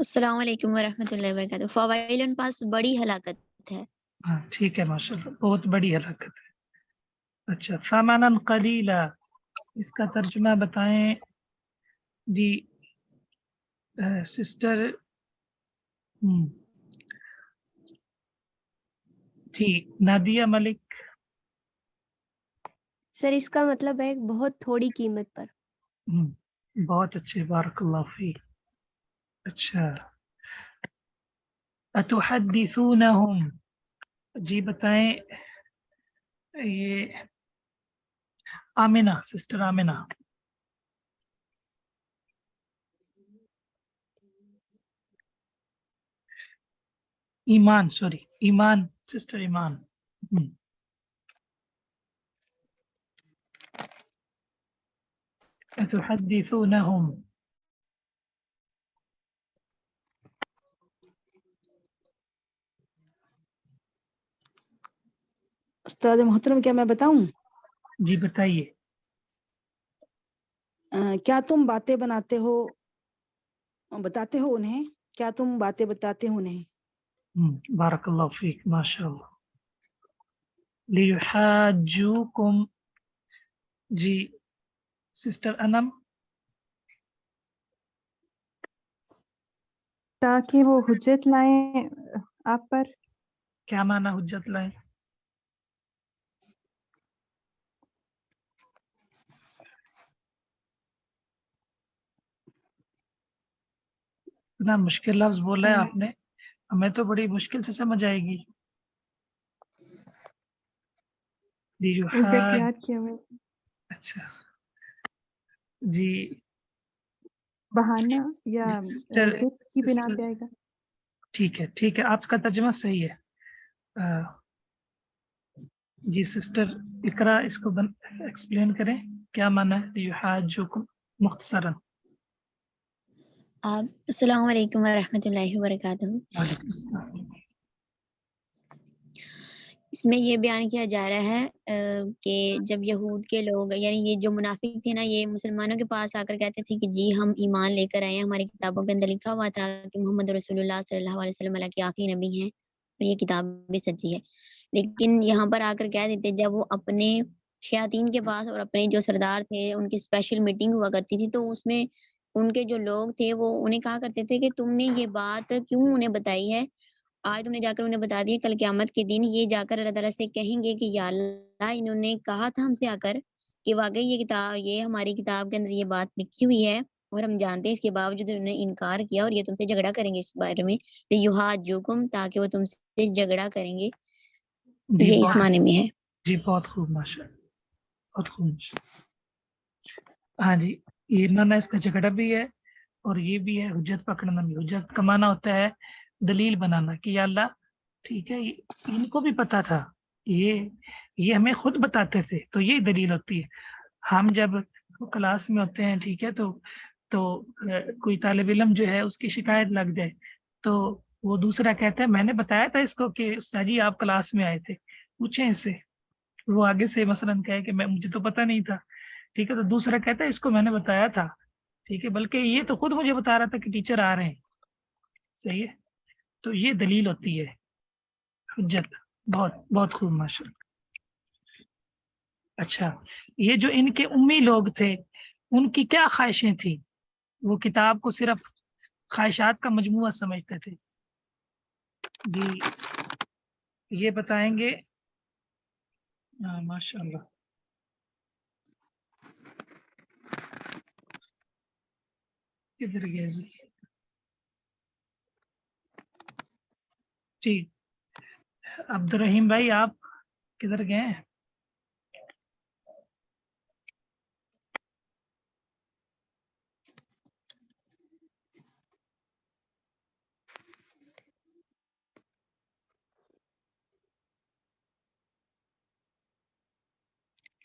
अस्सलाम वालेकुम वरहमतुल्लाहि वबरकातुहू। फवाइलन पास बड़ी हलाकत है। हाँ ठीक है माशाअल्लाह, बहुत बड़ी हरकत है। अच्छा, सामानन कलीला, इसका तर्जुमा बताएं जी सिस्टर। जी नादिया मलिक। सर इसका मतलब है बहुत थोड़ी कीमत पर। बहुत अच्छे, बारकल्लाह फीक। अच्छा, अतुहद्दिसूनहुम, जी बताएं ये आमिना, सिस्टर आमिना। ईमान, सॉरी ईमान, सिस्टर ईमान। अतुहद्दिसूनहुम, उस्ताद मोहतरम, क्या मैं बताऊं? जी बताइए। क्या तुम बातें बनाते हो, बताते हो उन्हें? क्या तुम बातें बताते हो उन्हें? बारकल्लाह फीक, माशाअल्लाह। लियुहाज्जूकुम, जी सिस्टर अनम। ताकि वो हुज्जत लाएं आप पर। क्या माना हुज्जत लाए? इतना मुश्किल लफ्ज बोला है आपने, हमें तो बड़ी मुश्किल से समझ आएगी। एग्जैक्ट याद किया हुआ है। अच्छा जी, बहाना या सिस्टर जिद की बिना सिस्टर पे आएगा। ठीक है, आपका तर्जुमा सही है। जी सिस्टर इकरा, इसको एक्सप्लेन करें, क्या माना है युहाज्जुकुम मुख्तसरन। अस्सलाम वालेकुम वरहमतुल्लाहि वबरकातुहू। वालेकुम अस्सलाम। इसमें ये बयान किया जा रहा है कि जब यहूद के लोग, यानी ये जो मुनाफिक थे ना, ये मुसलमानों के पास आकर कहते थे कि जी हम ईमान लेकर आए हैं, हमारी किताबों के अंदर लिखा हुआ था कि मोहम्मद रसूलुल्लाह सल्लल्लाहु अलैहि वसल्लम अल्लाह के आखिरी नबी हैं और ये किताब भी सच्ची है। लेकिन यहाँ पर आकर कह देते, जब वो अपने शयातीन के पास और अपने जो सरदार थे उनकी स्पेशल मीटिंग हुआ करती थी, तो उसमें उनके जो लोग थे वो उन्हें कहा करते थे कि तुमने ये बात क्यों उन्हें बताई है, आज तुमने जाकर उन्हें बता दिया, कल क़यामत के दिन ये जाकर अल्लाह ताला से कहेंगे कि या अल्लाह, इन्होंने कहा था हमसे आकर कि वाक़ई ये किताब, ये हमारी किताब के अंदर ये बात लिखी हुई है और हम जानते हैं, इसके बावजूद उन्होंने इनकार किया और ये तुमसे झगड़ा करेंगे इस बारे में। लियुहाज्जुकुम, ताकि वो तुमसे झगड़ा करेंगे। जी ये इस बहुत, माने में है। जी बहुत खूब माशाअल्लाह, बहुत खूब। हाँ जी, ये माना इसका झगड़ा भी है और ये भी है हुज्जत पकड़ना भी। हुज्जत का माना होता है दलील बनाना कि या अल्लाह ठीक है, इनको भी पता था, ये हमें खुद बताते थे, तो ये दलील होती है। हम जब क्लास में होते हैं, ठीक है, तो कोई तालिब इल्म जो है उसकी शिकायत लग जाए, तो वो दूसरा कहता है मैंने बताया था इसको कि उस्ताद जी आप क्लास में आए थे, पूछें इससे। वो आगे से मसलन कहे कि मैं, मुझे तो पता नहीं था, ठीक है, तो दूसरा कहता है इसको मैंने बताया था, ٹھیک ہے، بلکہ یہ تو خود مجھے بتا رہا تھا کہ ٹیچر آ رہے ہیں. صحیح ہے، تو یہ دلیل ہوتی ہے حجت. بہت بہت خوب ماشاء اللہ. اچھا، یہ جو ان کے امی لوگ تھے ان کی کیا خواہشیں تھیں؟ وہ کتاب کو صرف خواہشات کا مجموعہ سمجھتے تھے. جی یہ بتائیں گے. ماشاء اللہ. کدھر گیا جی؟ جی عبد الرحیم بھائی آپ کدھر گئے ہیں؟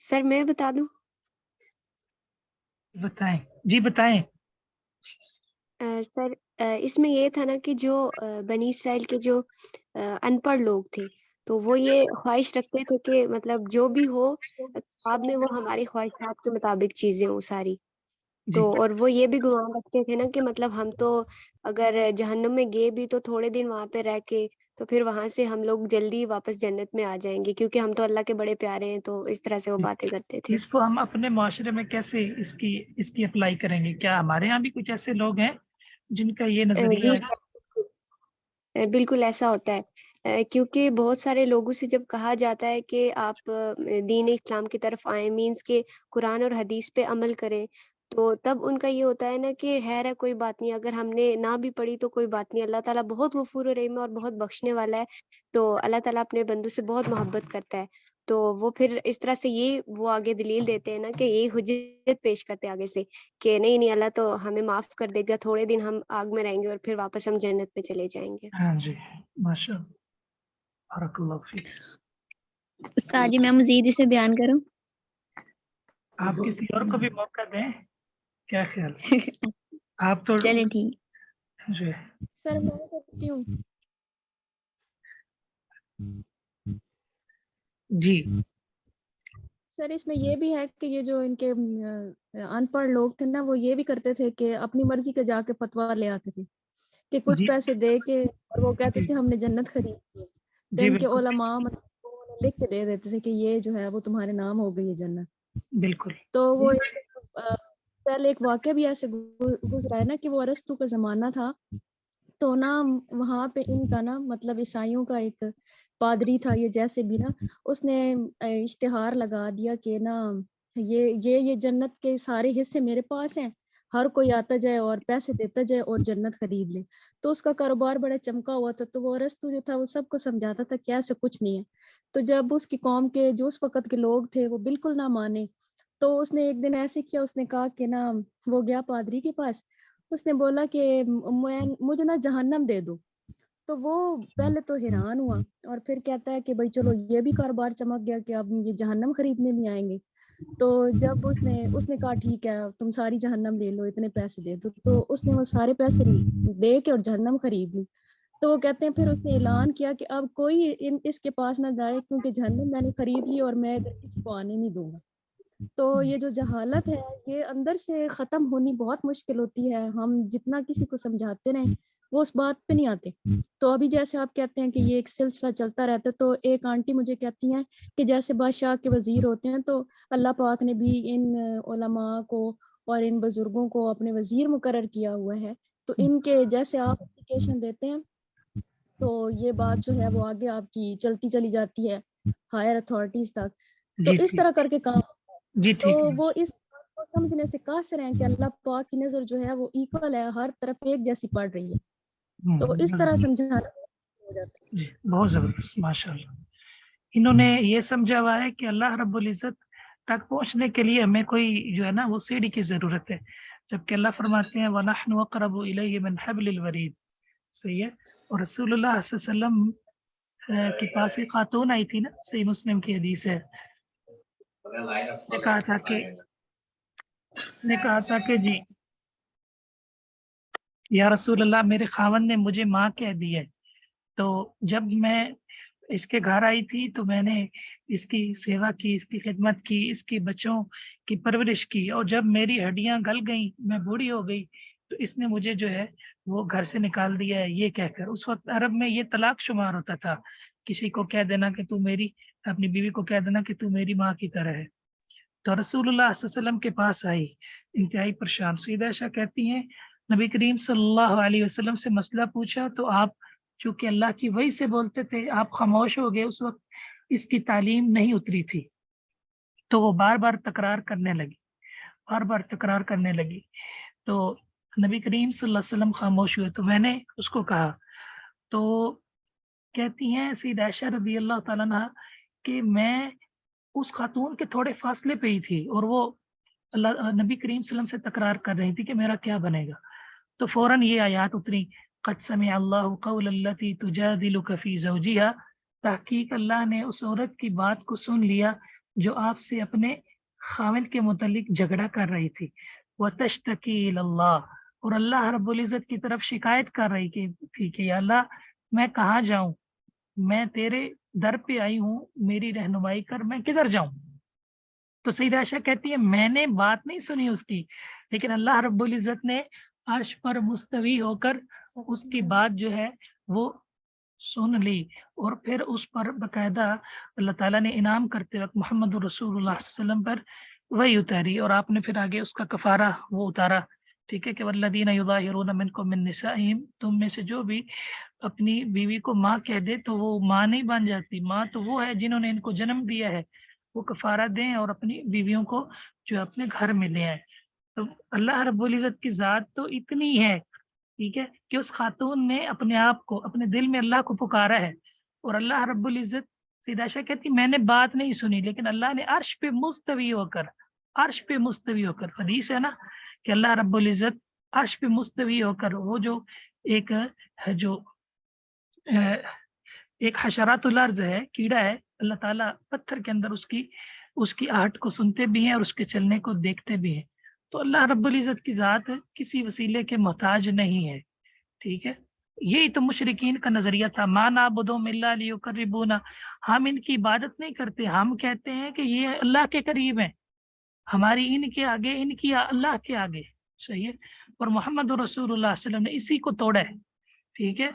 سر میں بتا دوں؟ بتائیں جی بتائیں. سر اس میں یہ تھا نا کہ جو بنی اسرائیل کے جو ان پڑھ لوگ تھے تو وہ یہ خواہش رکھتے تھے کہ مطلب جو بھی ہو کتاب میں وہ ہماری خواہشات کے مطابق چیزیں ہوں ساری. تو جی اور وہ یہ بھی گمان رکھتے تھے نا کہ مطلب ہم تو اگر جہنم میں گئے بھی تو تھوڑے دن وہاں پہ رہ کے تو پھر وہاں سے ہم لوگ جلدی واپس جنت میں آ جائیں گے کیونکہ ہم تو اللہ کے بڑے پیارے ہیں. تو اس طرح سے وہ باتیں کرتے تھے. اس کو ہم اپنے معاشرے میں کیسے اس کی اپلائی کریں گے؟ کیا ہمارے یہاں بھی کچھ ایسے لوگ ہیں جن کا یہ نظریہ جی ہے؟ بالکل ایسا ہوتا ہے کیونکہ بہت سارے لوگوں سے جب کہا جاتا ہے کہ آپ دین اسلام کی طرف آئیں مینس کہ قرآن اور حدیث پہ عمل کریں تو تب ان کا یہ ہوتا ہے نا کہ خیر ہے کوئی بات نہیں، اگر ہم نے نہ بھی پڑھی تو کوئی بات نہیں، اللہ تعالیٰ بہت غفور و رحیم اور بہت بخشنے والا ہے. تو اللہ تعالیٰ اپنے بندوں سے بہت محبت کرتا ہے. تو وہ پھر اس طرح سے وہ آگے دلیل دیتے ہیں نا کہ یہی حجت پیش کرتے ہیں آگے سے کہ نہیں اللہ تو ہمیں معاف کر دے گا، تھوڑے دن ہم آگ میں رہیں گے اور پھر واپس ہم جنت میں چلے جائیں گے. ہاں جی ماشاء اللہ. بارک اللہ فیک. استاد جی میں مزید اسے بیان کروں؟ آپ کسی اور کو بھی موقع دیں، کیا خیال؟ آپ تو چلے ٹھیک. جی سر میں کرتی ہوں. جی سر اس میں یہ بھی ہے کہ یہ جو ان کے ان پڑھ لوگ تھے نا وہ یہ بھی کرتے تھے کہ اپنی مرضی کے جا کے فتوا لے آتے تھے کہ کچھ جی پیسے دے کے اور وہ کہتے تھے ہم نے جنت خرید لی. تو جی ان کے بالکل علماء مطلب لکھ کے دے دیتے تھے کہ یہ جو ہے وہ تمہارے نام ہو گئی ہے جنت. بالکل. تو وہ پہلے ایک واقعہ بھی ایسے گزرا ہے نا کہ وہ ارسطو کا زمانہ تھا تو نا وہاں پہ ان کا نا مطلب عیسائیوں کا ایک پادری تھا یہ جیسے بھی نا اس نے اشتہار لگا دیا کہ نا یہ جنت کے سارے حصے میرے پاس ہیں، ہر کوئی آتا جائے اور پیسے دیتا جائے اور جنت خرید لے. تو اس کا کاروبار بڑا چمکا ہوا تھا تو وہ ارسطو جو تھا وہ سب کو سمجھاتا تھا کہ ایسا کچھ نہیں ہے. تو جب اس کی قوم کے جو اس وقت کے لوگ تھے وہ بالکل نہ مانے تو اس نے ایک دن ایسے کیا، اس نے کہا کہ نا وہ گیا پادری کے پاس، اس نے بولا کہ مجھے نا جہنم دے دو. تو وہ پہلے تو حیران ہوا اور پھر کہتا ہے کہ بھائی چلو یہ بھی کاروبار چمک گیا کہ اب یہ جہنم خریدنے بھی آئیں گے. تو جب اس نے کہا ٹھیک ہے تم ساری جہنم لے لو، اتنے پیسے دے دو. تو اس نے وہ سارے پیسے دے کے اور جہنم خرید لی. تو وہ کہتے ہیں پھر اس نے اعلان کیا کہ اب کوئی اس کے پاس نہ جائے کیونکہ جہنم میں نے خرید لی اور میں ادھر کسی کو آنے نہیں دوں گا. تو یہ جو جہالت ہے یہ اندر سے ختم ہونی بہت مشکل ہوتی ہے. ہم جتنا کسی کو سمجھاتے رہیں وہ اس بات پہ نہیں آتے. تو ابھی جیسے آپ کہتے ہیں کہ یہ ایک سلسلہ چلتا رہتا ہے، تو ایک آنٹی مجھے کہتی ہیں کہ جیسے بادشاہ کے وزیر ہوتے ہیں تو اللہ پاک نے بھی ان علماء کو اور ان بزرگوں کو اپنے وزیر مقرر کیا ہوا ہے. تو ان کے جیسے آپ اپلیکیشن دیتے ہیں تو یہ بات جو ہے وہ آگے آپ کی چلتی چلی جاتی ہے ہائر اتھارٹیز تک. تو جی اس طرح کر کے کام جی تو ٹھیک ہے. وہ اس بات کو سمجھنے سے قاصر ہیں کہ اللہ پاک کی نظر جو ہے وہ ایکول ہے، ہر طرف ایک جیسی پڑ رہی ہے. تو اس طرح سمجھانا ہو جاتا ہے. جی بہت زبردست ماشاء اللہ. انہوں نے یہ سمجھا ہوا ہے کہ اللہ رب العزت تک پہنچنے کے لیے ہمیں کوئی جو ہے نا وہ سیڑھی کی ضرورت ہے، جبکہ اللہ فرماتے ہیں وَنَحْنُ أَقْرَبُ إِلَيْهِ مِنْ حَبْلِ الْوَرِيدِ. صحیح ہے. اور رسول اللہ صلی اللہ علیہ وسلم کے پاس ایک خاتون آئی تھی نا، صحیح مسلم کی حدیث ہے، نے کہا تھا کہ جی یا رسول اللہ میرے خاوند نے مجھے ماں کہہ دی ہے، تو جب میں इसके घर आई थी तो मैंने इसकी सेवा की, इसकी खिदमत की, इसकी बच्चों की परवरिश की, और जब मेरी हड्डियां गल गई, मैं बूढ़ी हो गई, तो इसने मुझे जो है वो घर से निकाल दिया है, ये कहकर। उस वक्त अरब में ये तलाक शुमार होता था, किसी को कह देना कि तू मेरी, अपनी बीवी को कह देना कि तू मेरी माँ की तरह है। तो रसूलुल्लाह सल्लल्लाहु अलैहि वसल्लम के पास आई, इंतहाई परेशान। सईदा आयशा कहती हैं नबी करीम सल्लल्लाहु अलैहि वसल्लम से मसला पूछा तो आप चूंकि अल्लाह की वही से बोलते थे, आप खामोश हो गए। उस वक्त इसकी तालीम नहीं उतरी थी, तो वो बार बार तकरार करने लगी, बार बार तकरार करने लगी। तो नबी करीम सल्लल्लाहु अलैहि वसल्लम खामोश हुए, तो मैंने उसको कहा, तो कहती हैं सईदा आयशा रज़ी अल्लाह ताला अन्हा कि मैं उस खातून के थोड़े फासले पे ही थी, और वो नबी करीम सल्लल्लाहु अलैहि वसल्लम से तकरार कर रही थी कि मेरा क्या बनेगा। तो फौरन ये आयत उतरी, क़द समिअ अल्लाहु क़ौल अल्लती तुजादिलुका फ़ी ज़ौजिहा, तहकीक अल्लाह ने उस औरत की बात को सुन लिया जो आपसे अपने खाविंद के मुतल्लिक झगड़ा कर रही थी। व तश्तकी इलल्लाह, और अल्लाह रब्बुल इज़्ज़त की तरफ शिकायत कर रही थी कि या अल्लाह मैं कहाँ जाऊँ, मैं तेरे दर पे आई हूँ, मेरी रहनुमाई कर, मैं किधर जाऊँ। तो सईदा आयशा कहती है मैंने बात नहीं सुनी उसकी, लेकिन अल्लाह रब्बुल इज़्ज़त ने अर्श पर मुस्तवी होकर उसकी बात जो है वो सुन ली, और फिर उस पर बकायदा अल्लाह ताला ने इनाम करते वक्त मोहम्मद रसूलुल्लाह सल्लल्लाहु अलैहि वसल्लम पर वही उतारी, और आपने फिर आगे उसका कफारा वो उतारा। ठीक है कि वल्लदीना युज़ाहिरून मिनकुम मिन निसाइहिम, तुम में से जो भी अपनी बीवी को माँ कह दे तो वो माँ नहीं बन जाती, माँ तो वो है जिन्होंने इनको जन्म दिया है, वो कफारा दें और अपनी बीवियों को जो अपने घर में ले आए। तो अल्लाह रब्बुल इज़्ज़त की ज़ात तो इतनी है, ठीक है, कि उस खातून ने अपने आप को, अपने दिल में अल्लाह को पुकारा है, और अल्लाह रब्बुल इज़्ज़त, सईदा आयशा कहती मैंने बात नहीं सुनी, लेकिन अल्लाह ने अर्श पे मुस्तवी होकर, अर्श पे मुस्तवी होकर, हदीस है ना कि अल्लाह रब्बुल इज़्ज़त अर्श पे मुस्तवी होकर, वो जो एक जो एक हशरातुल अर्ज़ है, कीड़ा है, अल्लाह ताला पत्थर के अंदर उसकी आहट को सुनते भी हैं और उसके चलने को देखते भी हैं। तो अल्लाह रब्बुल इज़्ज़त की ज़ात किसी वसीले के मोहताज नहीं है, ठीक है। यही तो मुशरिकीन का नज़रिया था, मा नाअबुदुहुम इल्ला लियुक़र्रिबूना, हम इनकी इबादत नहीं करते, हम कहते हैं कि ये अल्लाह के करीब हैं, हमारी इनके आगे, इनकी अल्लाह के आगे, सही है। और मोहम्मद रसूलुल्लाह सल्लल्लाहु अलैहि वसल्लम ने इसी को तोड़ा है, ठीक है,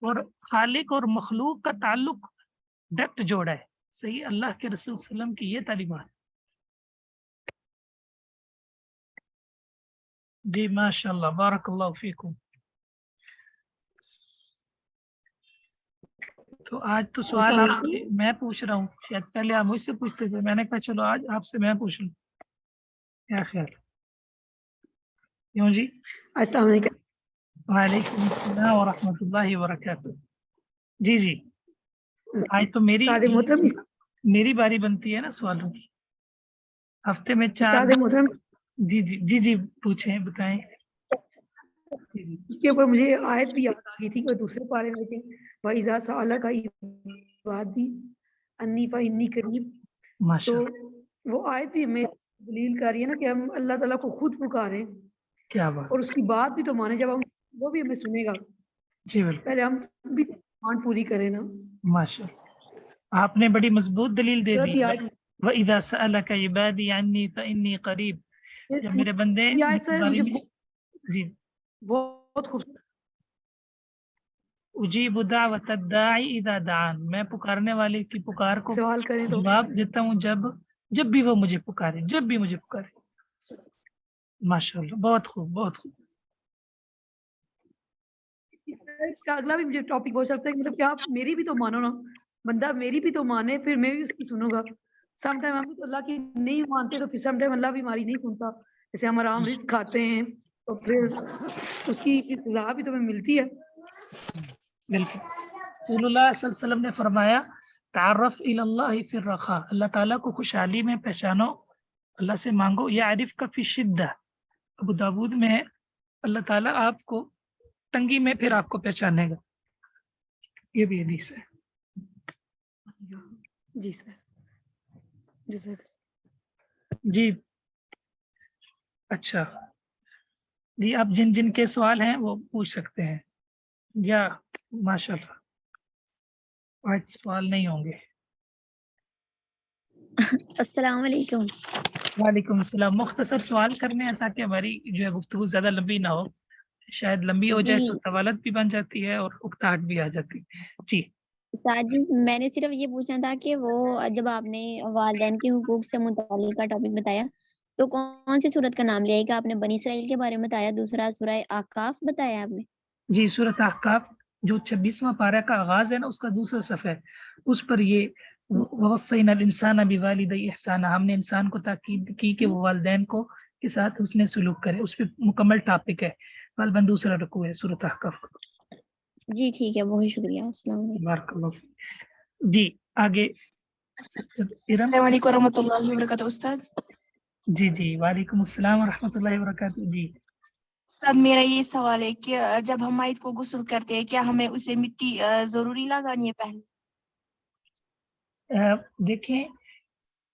और खालिक और मखलूक का ताल्लुक डायरेक्ट जोड़ा है, सही है, अल्लाह के रसूल सल्लल्लाहु अलैहि वसल्लम की ये तालीमात। जी माशाल्लाह, बारकल्लाहु फीकुम। तो आज तो सवाल आपसे मैं पूछ रहा हूँ, शायद पहले आप मुझसे पूछते थे, मैंने कहा चलो आज आपसे मैं पूछ लूँ, क्या ख्याल, क्यों जी? अस्सलाम वालेकुम। वालेकुम अस्सलाम व रहमतुल्लाहि व बरकातुहू। जी जी, आज तो उस्ताद मोहतरम, मेरी बारी बनती है ना सवालों की, हफ्ते में 4 उस्ताद मोहतरम, जी जी जी जी, पूछें, बताएं। जी जी, उसके ऊपर मुझे आयत भी याद आ गई थी कि दूसरे पारे में थी, वइज़ा सअलका इबादी अन्नी फइन्नी करीब। तो माशाल्लाह, वो आयत भी हमें दलील कर रही है ना कि हम अल्लाह ताला को खुद पुकारें क्या बात, और उसकी बात भी तो माने, जब हम वो भी हमें सुनेगा, जी बिल्कुल, पहले हम भी डिमांड पूरी करें ना। माशाल्लाह, आपने बड़ी मजबूत दलील दे दी। ये आयत वइज़ा सअलका इबादी अन्नी फइन्नी करीब, जब मेरे बंदे ये आयत मेरे से बारे मुझे में, जी, बहुत खूबसूरत उजीबु दावत दाई इज़ा दान, मैं पुकारने वाले की पुकार को सवाल करें तो जवाब देता हूँ जब भी वो मुझे पुकारे, जब भी मुझे पुकारे। माशाल्लाह, बहुत खूब, बहुत खूब। इसका अगला भी मुझे टॉपिक बहुत लगता है कि मतलब कि आप मेरी भी तो मानो ना, बंदा मेरी भी तो माने, फिर मैं भी उसकी सुनूंगा। सम टाइम हम तो अल्लाह की नहीं मानते, तो फिर सम टाइम अल्लाह भी हमारी नहीं सुनता। जैसे हम आराम रिस्क खाते हैं तो फिर उसकी सज़ा भी तो हमें मिलती है। बिल्कुल, रसूलुल्लाह सल्लल्लाहु अलैहि वसल्लम ने फरमाया तारफ़ इलल्लाहि फिर रखा, अल्लाह ताला को खुशहाली में पहचानो, अल्लाह से मांगो, यारिफ का फी शिद्दा, अबू दाऊद में है, अल्लाह ताला आपको तंगी में फिर आपको पहचानेगा, ये भी हदीस है। जी सर, जी सर। जी, अच्छा जी, आप जिन जिन के सवाल हैं वो पूछ सकते हैं, या माशाल्लाह। آج سوال نہیں ہوں گے. السلام علیکم. وعلیکم السلام. مختصر سوال کرنے ہیں تاکہ ہماری جو ہے گفتگو زیادہ لمبی نہ ہو. شاید لمبی ہو جائے جی تو طوالت بھی بن جاتی ہے اور اکتاہٹ بھی آ جاتی ہے. جی استاد جی میں نے صرف یہ پوچھنا تھا کہ وہ جب آپ نے والدین کے حقوق سے متعلق کا ٹاپک بتایا تو کون سی سورت کا نام لیا ہے؟ کہ آپ نے بنی اسرائیل کے بارے میں بتایا, دوسرا سورہ احقاف بتایا آپ نے. جی سورۃ احقاف جو 26واں پارہ کا آغاز ہے نا, اس کا دوسرا صفحہ ہے, اس پر یہ وَوَصَّيْنَا الْإِنسَانَ بِوَالِدَيْهِ إِحْسَانًا, ہم نے انسان کو تاکید کی کہ وہ والدین کو کے ساتھ حسن سلوک کرے. اس پہ مکمل ٹاپک ہے. غالباً دوسرا رکوع ہے سورۃ احقاف کا. جی ٹھیک ہے, بہت شکریہ. السلام علیکم. بارک اللہ فیک. جی آگے سسٹر ارم. السلام علیکم ورحمۃ اللہ وبرکاتہ. استاد جی جی وعلیکم السلام ورحمۃ اللہ وبرکاتہ. جی استاد میرا یہ سوال ہے کہ جب ہم میت کو غسل کرتے ہیں کیا ہمیں اسے مٹی ضروری لگانی ہے پہلے؟ دیکھیں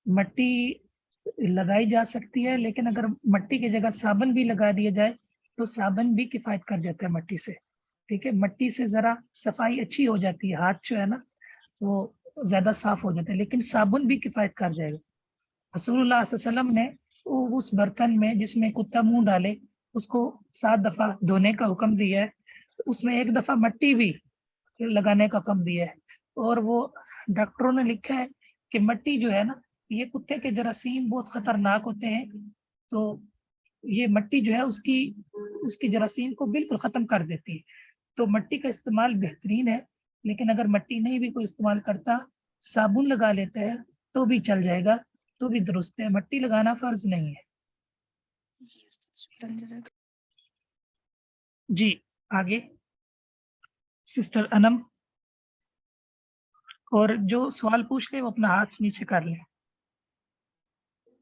مٹی لگائی جا سکتی ہے, لیکن اگر مٹی کی جگہ صابن بھی لگا دیا جائے تو صابن بھی کفایت کر جاتا ہے مٹی سے. ٹھیک ہے, مٹی سے ذرا صفائی اچھی ہو جاتی ہے, ہاتھ جو ہے نا وہ زیادہ صاف ہو جاتا ہے, لیکن صابن بھی کفایت کر جائے گا. رسول اللہ صلی اللہ علیہ وسلم نے اس برتن میں جس میں کتا منہ ڈالے اس کو 7 دفعہ دھونے کا حکم دیا ہے, تو اس میں 1 دفعہ مٹی بھی لگانے کا حکم دیا ہے. اور وہ ڈاکٹروں نے لکھا ہے کہ مٹی جو ہے نا, یہ کتے کے جراثیم بہت خطرناک ہوتے ہیں, تو یہ مٹی جو ہے اس کی جراثیم کو بالکل ختم کر دیتی ہے. تو مٹی کا استعمال بہترین ہے, لیکن اگر مٹی نہیں بھی کوئی استعمال کرتا, صابن لگا لیتا ہے تو بھی چل جائے گا, تو بھی درست ہے. مٹی لگانا فرض نہیں ہے. جی استاد شکراً. جزاک جی آگے سسٹر انم, اور جو سوال پوچھ لے وہ اپنا ہاتھ نیچے کر لیں.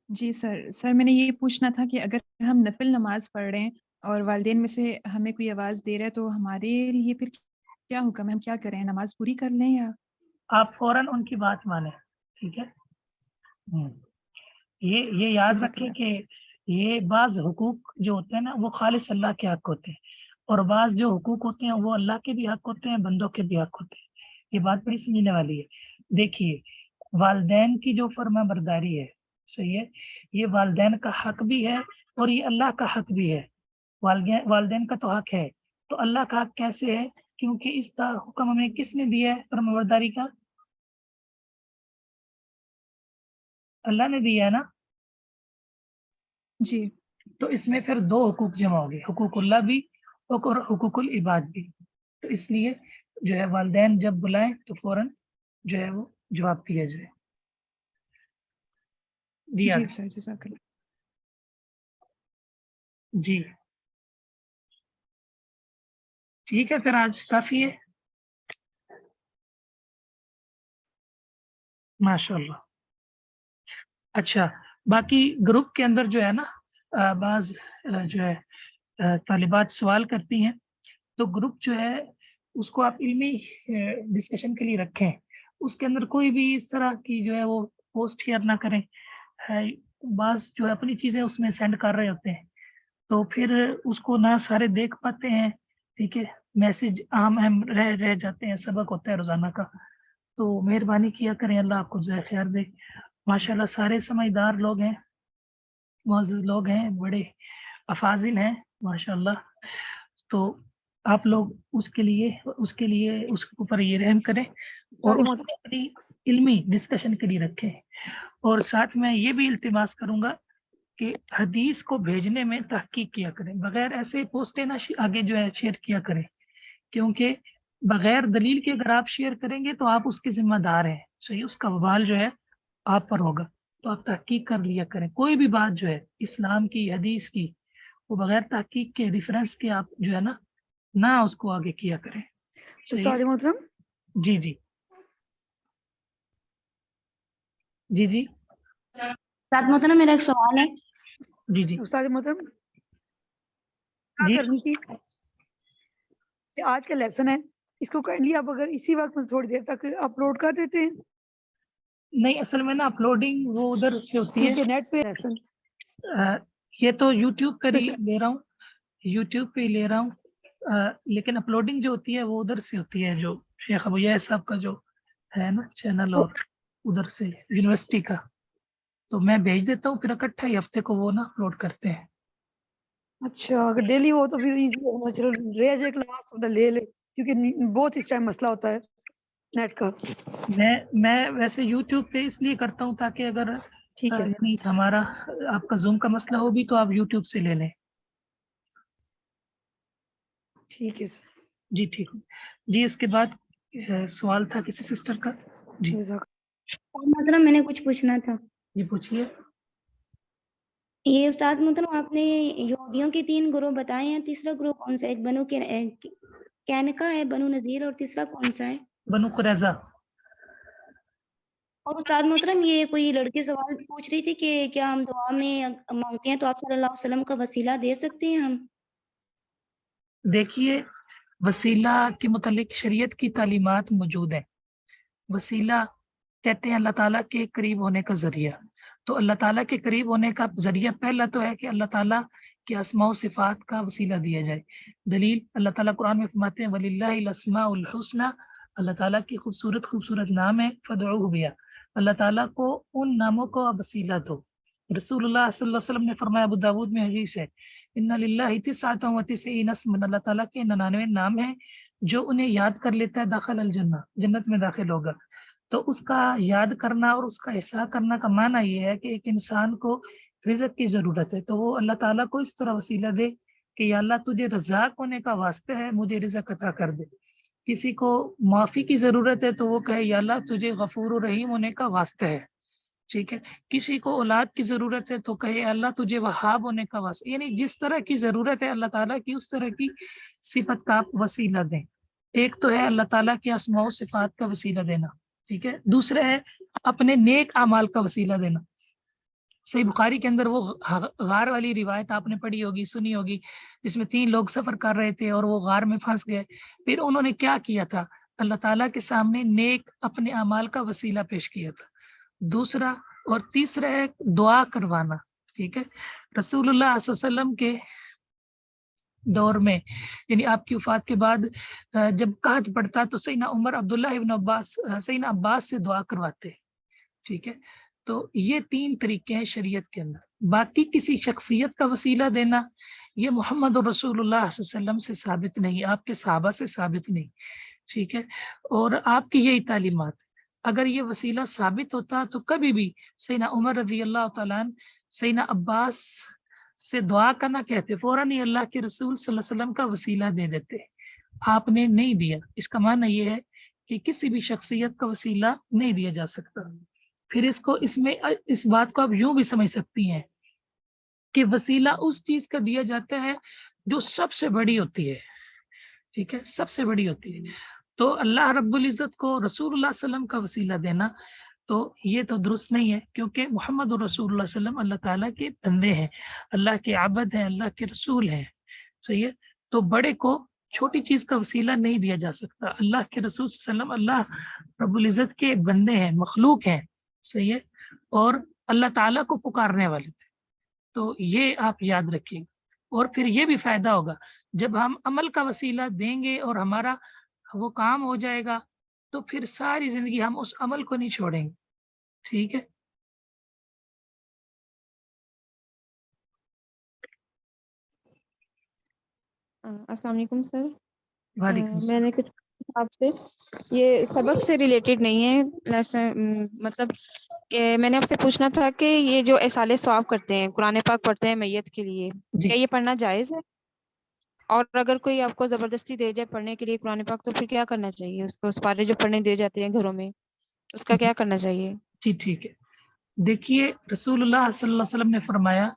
جی سر میں نے یہ پوچھنا تھا کہ اگر ہم نفل نماز پڑھ رہے ہیں اور والدین میں سے ہمیں کوئی آواز دے رہا ہے تو ہمارے لیے پھر کیا حکم ہے, ہم کیا کریں, نماز پوری کر لیں یا؟ آپ فوراً ان کی بات مانیں. ٹھیک ہے, یہ یاد جزاک رکھیں اللہ. کہ یہ بعض حقوق جو ہوتے ہیں نا وہ خالص اللہ کے حق ہوتے ہیں, اور بعض جو حقوق ہوتے ہیں وہ اللہ کے بھی حق ہوتے ہیں, بندوں کے بھی حق ہوتے ہیں. یہ بات بڑی سمجھنے والی ہے. دیکھیے والدین کی جو فرما برداری ہے, صحیح ہے, یہ والدین کا حق بھی ہے اور یہ اللہ کا حق بھی ہے. والدین کا تو حق ہے, تو اللہ کا حق کیسے ہے؟ کیونکہ اس کا حکم ہمیں کس نے دیا ہے فرما برداری کا؟ اللہ نے دیا ہے نا. جی تو اس میں پھر 2 حقوق جمع ہو گئے, حقوق اللہ بھی اور حقوق العباد بھی. تو اس لیے جو ہے والدین جب بلائیں تو فوراً جو ہے وہ جواب دیا جائے. جی جی آگے. سر جزاک اللہ. جی ٹھیک ہے, پھر آج کافی ہے. ماشاء اللہ. اچھا, باقی گروپ کے اندر جو ہے نا بعض جو ہے طالبات سوال کرتی ہیں, تو گروپ جو ہے اس کو آپ علمی ڈسکشن کے لیے رکھیں. اس کے اندر کوئی بھی اس طرح کی جو ہے وہ پوسٹ شیئر نہ کریں. بعض جو ہے اپنی چیزیں اس میں سینڈ کر رہے ہوتے ہیں, تو پھر اس کو نہ سارے دیکھ پاتے ہیں. ٹھیک ہے, میسج عام اہم رہ جاتے ہیں, سبق ہوتا ہے روزانہ کا. تو مہربانی کیا کریں, اللہ آپ کو جزائے خیر دے. ماشاءاللہ سارے سمجھدار لوگ ہیں, معزز لوگ ہیں, بڑے افاضل ہیں ماشاءاللہ. تو آپ لوگ اس کے لیے اس کے اوپر یہ رحم کریں اور اس کو اپنی علمی ڈسکشن کے لیے رکھیں. اور ساتھ میں یہ بھی التماس کروں گا کہ حدیث کو بھیجنے میں تحقیق کیا کریں, بغیر ایسے پوسٹیں نہ آگے جو ہے شیئر کیا کریں, کیونکہ بغیر دلیل کے اگر آپ شیئر کریں گے تو آپ اس کے ذمہ دار ہیں. صحیح, اس کا وبال جو ہے آپ پر ہوگا. تو آپ تحقیق کر لیا کریں. کوئی بھی بات جو ہے اسلام کی, حدیث کی, وہ بغیر تحقیق کے, ریفرنس کے آپ جو ہے نہ اس کو آگے کیا کریں. استاد محترم. جی جی جی جی استاد محترم میرا ایک سوال ہے. جی جی استاد محترم کیا جی کرنی تھی, آج کا لیسن ہے, اس کو کائنڈلی آپ اگر اسی وقت میں تھوڑی دیر تک اپلوڈ کر دیتے ہیں. نہیں, اصل میں نا اپلوڈنگ وہ ادھر سے ہوتی ہے کیونکہ نیٹ پہ لیسن یہ تو یوٹیوب پر تو ہی لے رہا ہوں, یوٹیوب پہ ہی لے رہا ہوں. لیکن اپلوڈنگ جو ہوتی ہے وہ ادھر سے ہوتی ہے, جو شیخ ابو یحییٰ صاحب کا جو है ना चैनल और उधर से यूनिवर्सिटी का, तो मैं भेज देता हूँ, फिर इकट्ठा ही हफ्ते को वो ना अपलोड करते हैं। अच्छा, अगर डेली हो तो फिर इजी होगा, चलो रेज एक लास्ट मतलब ले ले, क्योंकि बहुत इस टाइम मसला होता है नेट का। मैं वैसे यूट्यूब पे इसलिए करता हूँ ताकि अगर ठीक है। यानी हमारा आपका जूम का मसला हो भी तो आप यूट्यूब से ले लें। ठीक है सर। जी ठीक है जी। इसके बाद सवाल था किसी सिस्टर का जी। मोहतरम मैंने कुछ पूछना था। जी पूछिए। ये उस्ताद मोहतरम आपने यहूदियों के 3 ग्रोह बताए हैं, तीसरा ग्रोह कौन सा है? एक बनु कैनका है, बनु नजीर, और तीसरा कौन सा है? बनु कुरैजा। और उस्ताद मोहतरम ये कोई लड़की सवाल पूछ रही थी कि क्या हम दुआ में मांगते हैं तो आप सल्लल्लाहु अलैहि वसल्लम का वसीला दे सकते हैं हम? देखिए वसीला के मुतालिक शरीयत की तालीमात मौजूद है। वसीला कहते हैं अल्लाह ताला के करीब होने का जरिया। तो अल्लाह ताला के करीब होने का जरिया पहला तो है कि अल्लाह ताला के अस्मा व सिफात का वसीला दिया जाए। दलील अल्लाह ताला कुरान में फरमाते हैं वलिल्लाहिल अस्माउल हुस्ना, अल्लाह ताला के खूबसूरत खूबसूरत नाम है, फदऊहु बिहा, अल्लाह ताला को उन नामों को आप वसीला दो। रसूलुल्लाह सल्लल्लाहु अलैहि वसल्लम ने फरमाया, अबू दाऊद में हदीस है, इन्ना लिल्लाहि तिस्अतन व तिस्ईन अस्मन, अल्लाह ताला के 99 नाम हैं, जो उन्हें याद कर लेता है दाखिल अल जन्नह, जन्नत में दाखिल होगा। तो उसका याद करना और उसका एहसास करना का माना ये है कि एक इंसान को रिज़्क की ज़रूरत है, तो वो अल्लाह ताला को इस तरह वसीला दे कि या अल्लाह तुझे रज़ाक होने का वास्ते है, मुझे रिज़्क अता कर दे। किसी को माफ़ी की ज़रूरत है तो वो कहे या अल्लाह तुझे गफूर और रहीम होने का वास्ते है, ठीक है। किसी को औलाद की ज़रूरत है तो कहे अल्लाह तुझे वहाब होने का वास्ते, यानी जिस तरह की ज़रूरत है अल्लाह ताला की उस तरह की सिफत का आप वसीला दें। एक तो है अल्लाह ताला के अस्मा व सिफात का वसीला देना, ठीक है। दूसरा है अपने नेक अमाल का वसीला देना। सही बुखारी के अंदर वो गार वाली रिवायत आपने पढ़ी होगी, सुनी होगी, जिसमें 3 लोग सफर कर रहे थे और वो गार में फंस गए। फिर उन्होंने क्या किया था, अल्लाह ताला के सामने नेक अपने अमाल का वसीला पेश किया था। दूसरा और तीसरा है दुआ करवाना, ठीक है। रसूलुल्लाह सल्लल्लाहु अलैहि वसल्लम के दौर में यानी आपकी वफात के बाद जब कहत पड़ता तो सैयदना उमर अब्दुल्लाह इब्न अब्बास सैयदना अब्बास से दुआ करवाते, ठीक है। तो ये 3 तरीके हैं शरीयत के अंदर। बाकी किसी शख्सियत का वसीला देना ये मोहम्मद रसूलुल्लाह सल्लल्लाहु अलैहि वसल्लम से साबित नहीं, आपके सहाबा से साबित नहीं, ठीक है। और आपकी यही तालीमात, अगर ये वसीला साबित होता तो कभी भी सैयदना उमर रज़ी अल्लाह तआला अन्हु सैयदना अब्बास से दुआ करना कहते, फौरन ही अल्लाह के रसूल सल्लल्लाहु अलैहि वसल्लम का वसीला दे देते। आपने नहीं दिया, इसका माना ये है कि किसी भी शख्सियत का वसीला नहीं दिया जा सकता। फिर इसको इसमें इस बात को आप यूं भी समझ सकती हैं कि वसीला उस चीज का दिया जाता है जो सबसे बड़ी होती है, ठीक है, सबसे बड़ी होती है। तो अल्लाह रब्बुल इज़्ज़त को रसूलुल्लाह सल्लम का वसीला देना तो ये तो दुरुस्त नहीं है, क्योंकि मोहम्मद रसूलुल्लाह सल्लम अल्लाह ताला के बंदे हैं, अल्लाह के आबद हैं, अल्लाह के रसूल हैं, सही है। तो बड़े को छोटी चीज का वसीला नहीं दिया जा सकता। अल्लाह के रसूल सल्लम अल्लाह रब्बुल इज़्ज़त के बंदे हैं, मखलूक हैं, सही है, और अल्लाह ताला को पुकारने वाले थे। तो ये आप याद रखिएगा। और फिर ये भी फायदा होगा, जब हम अमल का वसीला देंगे और हमारा वो काम हो जाएगा तो फिर सारी जिंदगी हम उस अमल को नहीं छोड़ेंगे, ठीक है। अस्सलाम वालेकुम सर। वालेकुम सलाम। मैंने कुछ आपसे, ये सबक से रिलेटेड नहीं है, लेसन मतलब कि मैंने आपसे पूछना था कि ये जो इसाले सवाब करते हैं, कुरान पाक पढ़ते हैं मैयत के लिए, क्या ये पढ़ना जायज़ है? और अगर कोई आपको ज़बरदस्ती दे जाए पढ़ने के लिए कुरान पाक तो फिर क्या करना चाहिए उसको? उस पारे जो पढ़ने दे जाते हैं घरों में, उसका क्या करना चाहिए? जी ठीक है। देखिए रसूलुल्लाह सल्लल्लाहु अलैहि वसल्लम ने फरमाया,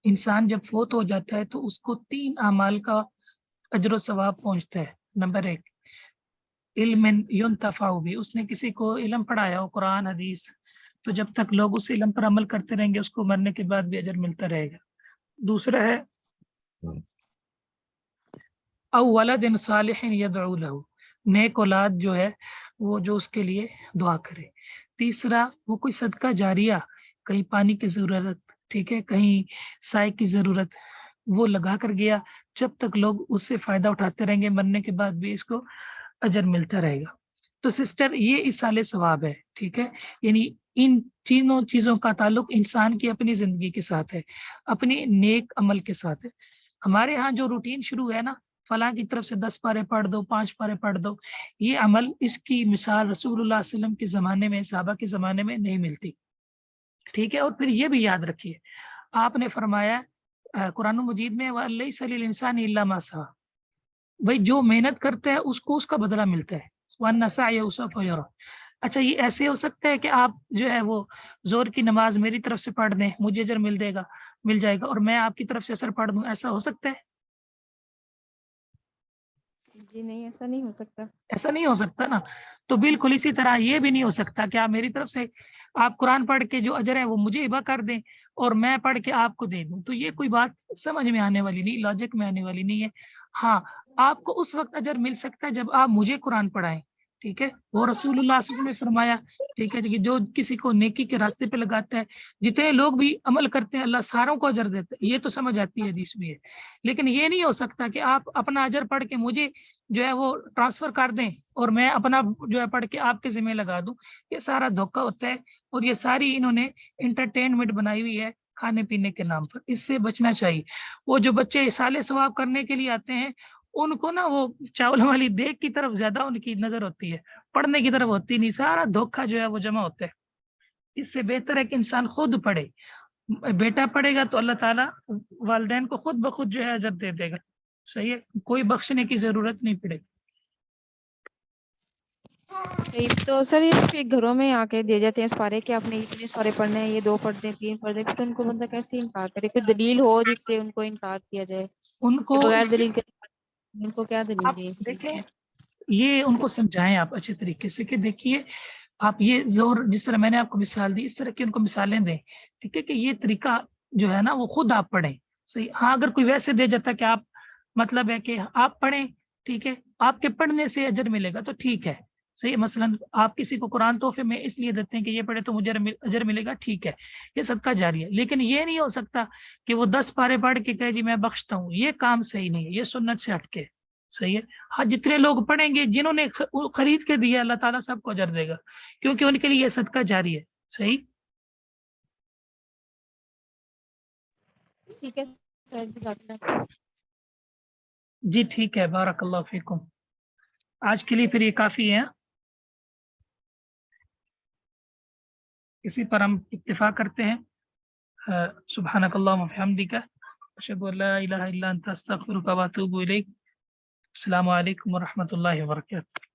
इंसान जब फोत हो जाता है तो उसको 3 अमाल का अजर सवाब पहुंचता है। नंबर 1 इल्म युंतफाउ भी, उसने किसी को इल्म पढ़ाया हो, कुरान हदीस, तो जब तक लोग उस इल्म पर अमल करते रहेंगे उसको मरने के बाद भी अजर मिलता रहेगा। दूसरा है औ वलदिन सालिहिन यदउ लहू, नेक औलाद जो है वो जो उसके लिए दुआ करे। तीसरा वो कोई सदका जारिया, कहीं पानी की ज़रूरत, ठीक है, कहीं साए की ज़रूरत, वो लगा कर गया, जब तक लोग उससे फ़ायदा उठाते रहेंगे मरने के बाद भी इसको अजर मिलता रहेगा। तो सिस्टर ये इसाले सवाब है, ठीक है। यानी इन तीनों चीजों का ताल्लुक इंसान की अपनी जिंदगी के साथ है, अपनी नेक अमल के साथ है। हमारे यहाँ जो रूटीन शुरू है ना, फलां की तरफ से 10 पारे पढ़ दो, 5 पारे पढ़ दो, ये अमल, इसकी मिसाल रसूलुल्लाह सल्लल्लाहु अलैहि वसल्लम के ज़माने में, सहाबा के ज़माने में नहीं मिलती, ठीक है। और फिर ये भी याद रखिए, आपने फरमाया कुरान मजीद में वलैसा लिल इंसानी इल्ला मा सआ, भाई जो मेहनत करता है उसको उसका बदला मिलता है। वन्ना सअयहु सौफा युरा। अच्छा, ये ऐसे हो सकता है कि आप जो है वो जोर की नमाज मेरी तरफ से पढ़ दें, मुझे अजर मिल जाएगा, और मैं आपकी तरफ से असर पढ़ दूं, ऐसा हो सकता है? जी नहीं, ऐसा नहीं हो सकता। ऐसा नहीं हो सकता ना। तो बिल्कुल इसी तरह ये भी नहीं हो सकता कि आप मेरी तरफ से आप कुरान पढ़ के जो अजर है वो मुझे हिबा कर दें और मैं पढ़ के आपको दे दूं। तो ये कोई बात समझ में आने वाली नहीं, लॉजिक में आने वाली नहीं है। हाँ, आपको उस वक्त अजर मिल सकता है जब आप मुझे कुरान पढ़ाएं, ठीक है। वो रसूलुल्लाह सल्लल्लाहु अलैहि वसल्लम ने फरमाया, ठीक है, कि जो किसी को नेकी के रास्ते पे लगाता है, जितने लोग भी अमल करते हैं अल्लाह सारों को अजर देता है। ये तो समझ आती है, हदीस भी है। लेकिन ये नहीं हो सकता कि आप अपना अजर पढ़ के मुझे जो है वो ट्रांसफर कर दें और मैं अपना जो है पढ़ के आपके जिम्मे लगा दूं। ये सारा धोखा होता है और ये सारी इन्होंने एंटरटेनमेंट बनाई हुई है खाने पीने के नाम पर। इससे बचना चाहिए। वो जो बच्चे इसाले सवाब करने के लिए आते हैं, उनको ना वो चावल वाली देग की तरफ ज्यादा उनकी नजर होती है, पढ़ने की तरफ होती नहीं। सारा धोखा जो है वो जमा होता है। इससे बेहतर है कि इंसान खुद पढ़े। बेटा पढ़ेगा तो अल्लाह ताला वालिदैन को खुद ब खुद जो है अजर दे देगा। सही है, कोई बख्शने की जरूरत नहीं पड़ेगी। सही। तो सर ये फिर घरों में आके दे जाते हैं सिपारे कि आपने इतने सिपारे पढ़ने हैं, ये 2 पढ़ दें, 3 पढ़ दें, फिर उनको बंदा कैसे इनकार करे? कोई दलील हो जिससे उनको इनकार किया जाए? उनको कि बगैर दलील के उनको क्या दलील आप दी इस चीज देखें, की? ये उनको समझाएं आप अच्छे तरीके से कि देखिए आप ये जोर, जिस तरह मैंने आपको मिसाल दी, इस तरह की उनको मिसालें दें, ठीक है, कि ये तरीका जो है ना वो खुद आप पढ़ें। सही। हाँ, अगर कोई वैसे दे जाता कि आप मतलब है कि आप पढ़ें, ठीक है, आपके पढ़ने से अजर मिलेगा तो ठीक है। सही। मसलन आप किसी को कुरान तोहफे में इसलिए देते हैं कि ये पढ़े तो मुझे अजर मिलेगा, ठीक है, ये सदका जारी है। लेकिन ये नहीं हो सकता कि वो 10 पारे पढ़ के कहे जी मैं बख्शता हूँ। ये काम सही नहीं है, ये सुन्नत से हटके। सही है। हाँ, जितने लोग पढ़ेंगे, जिन्होंने खरीद के दिया, अल्लाह ताला सबको अजर देगा, क्योंकि उनके लिए ये सदका जारी है। सही। ठीक है सर, जज़ाकल्लाह। जी ठीक है, बारकल्लाहु फीकुम। आज के लिए फिर ये काफी है। इसी पर हम इत्तिफा करते हैं। सुब्हानकल्लाहुम्मा व बिहम्दिका अशहदु अल्ला इलाहा इल्ला अंता अस्तगफिरुका व अतूबु इलैक। अस्सलामु अलैकुम व रहमतुल्लाहि व बरकातुहू।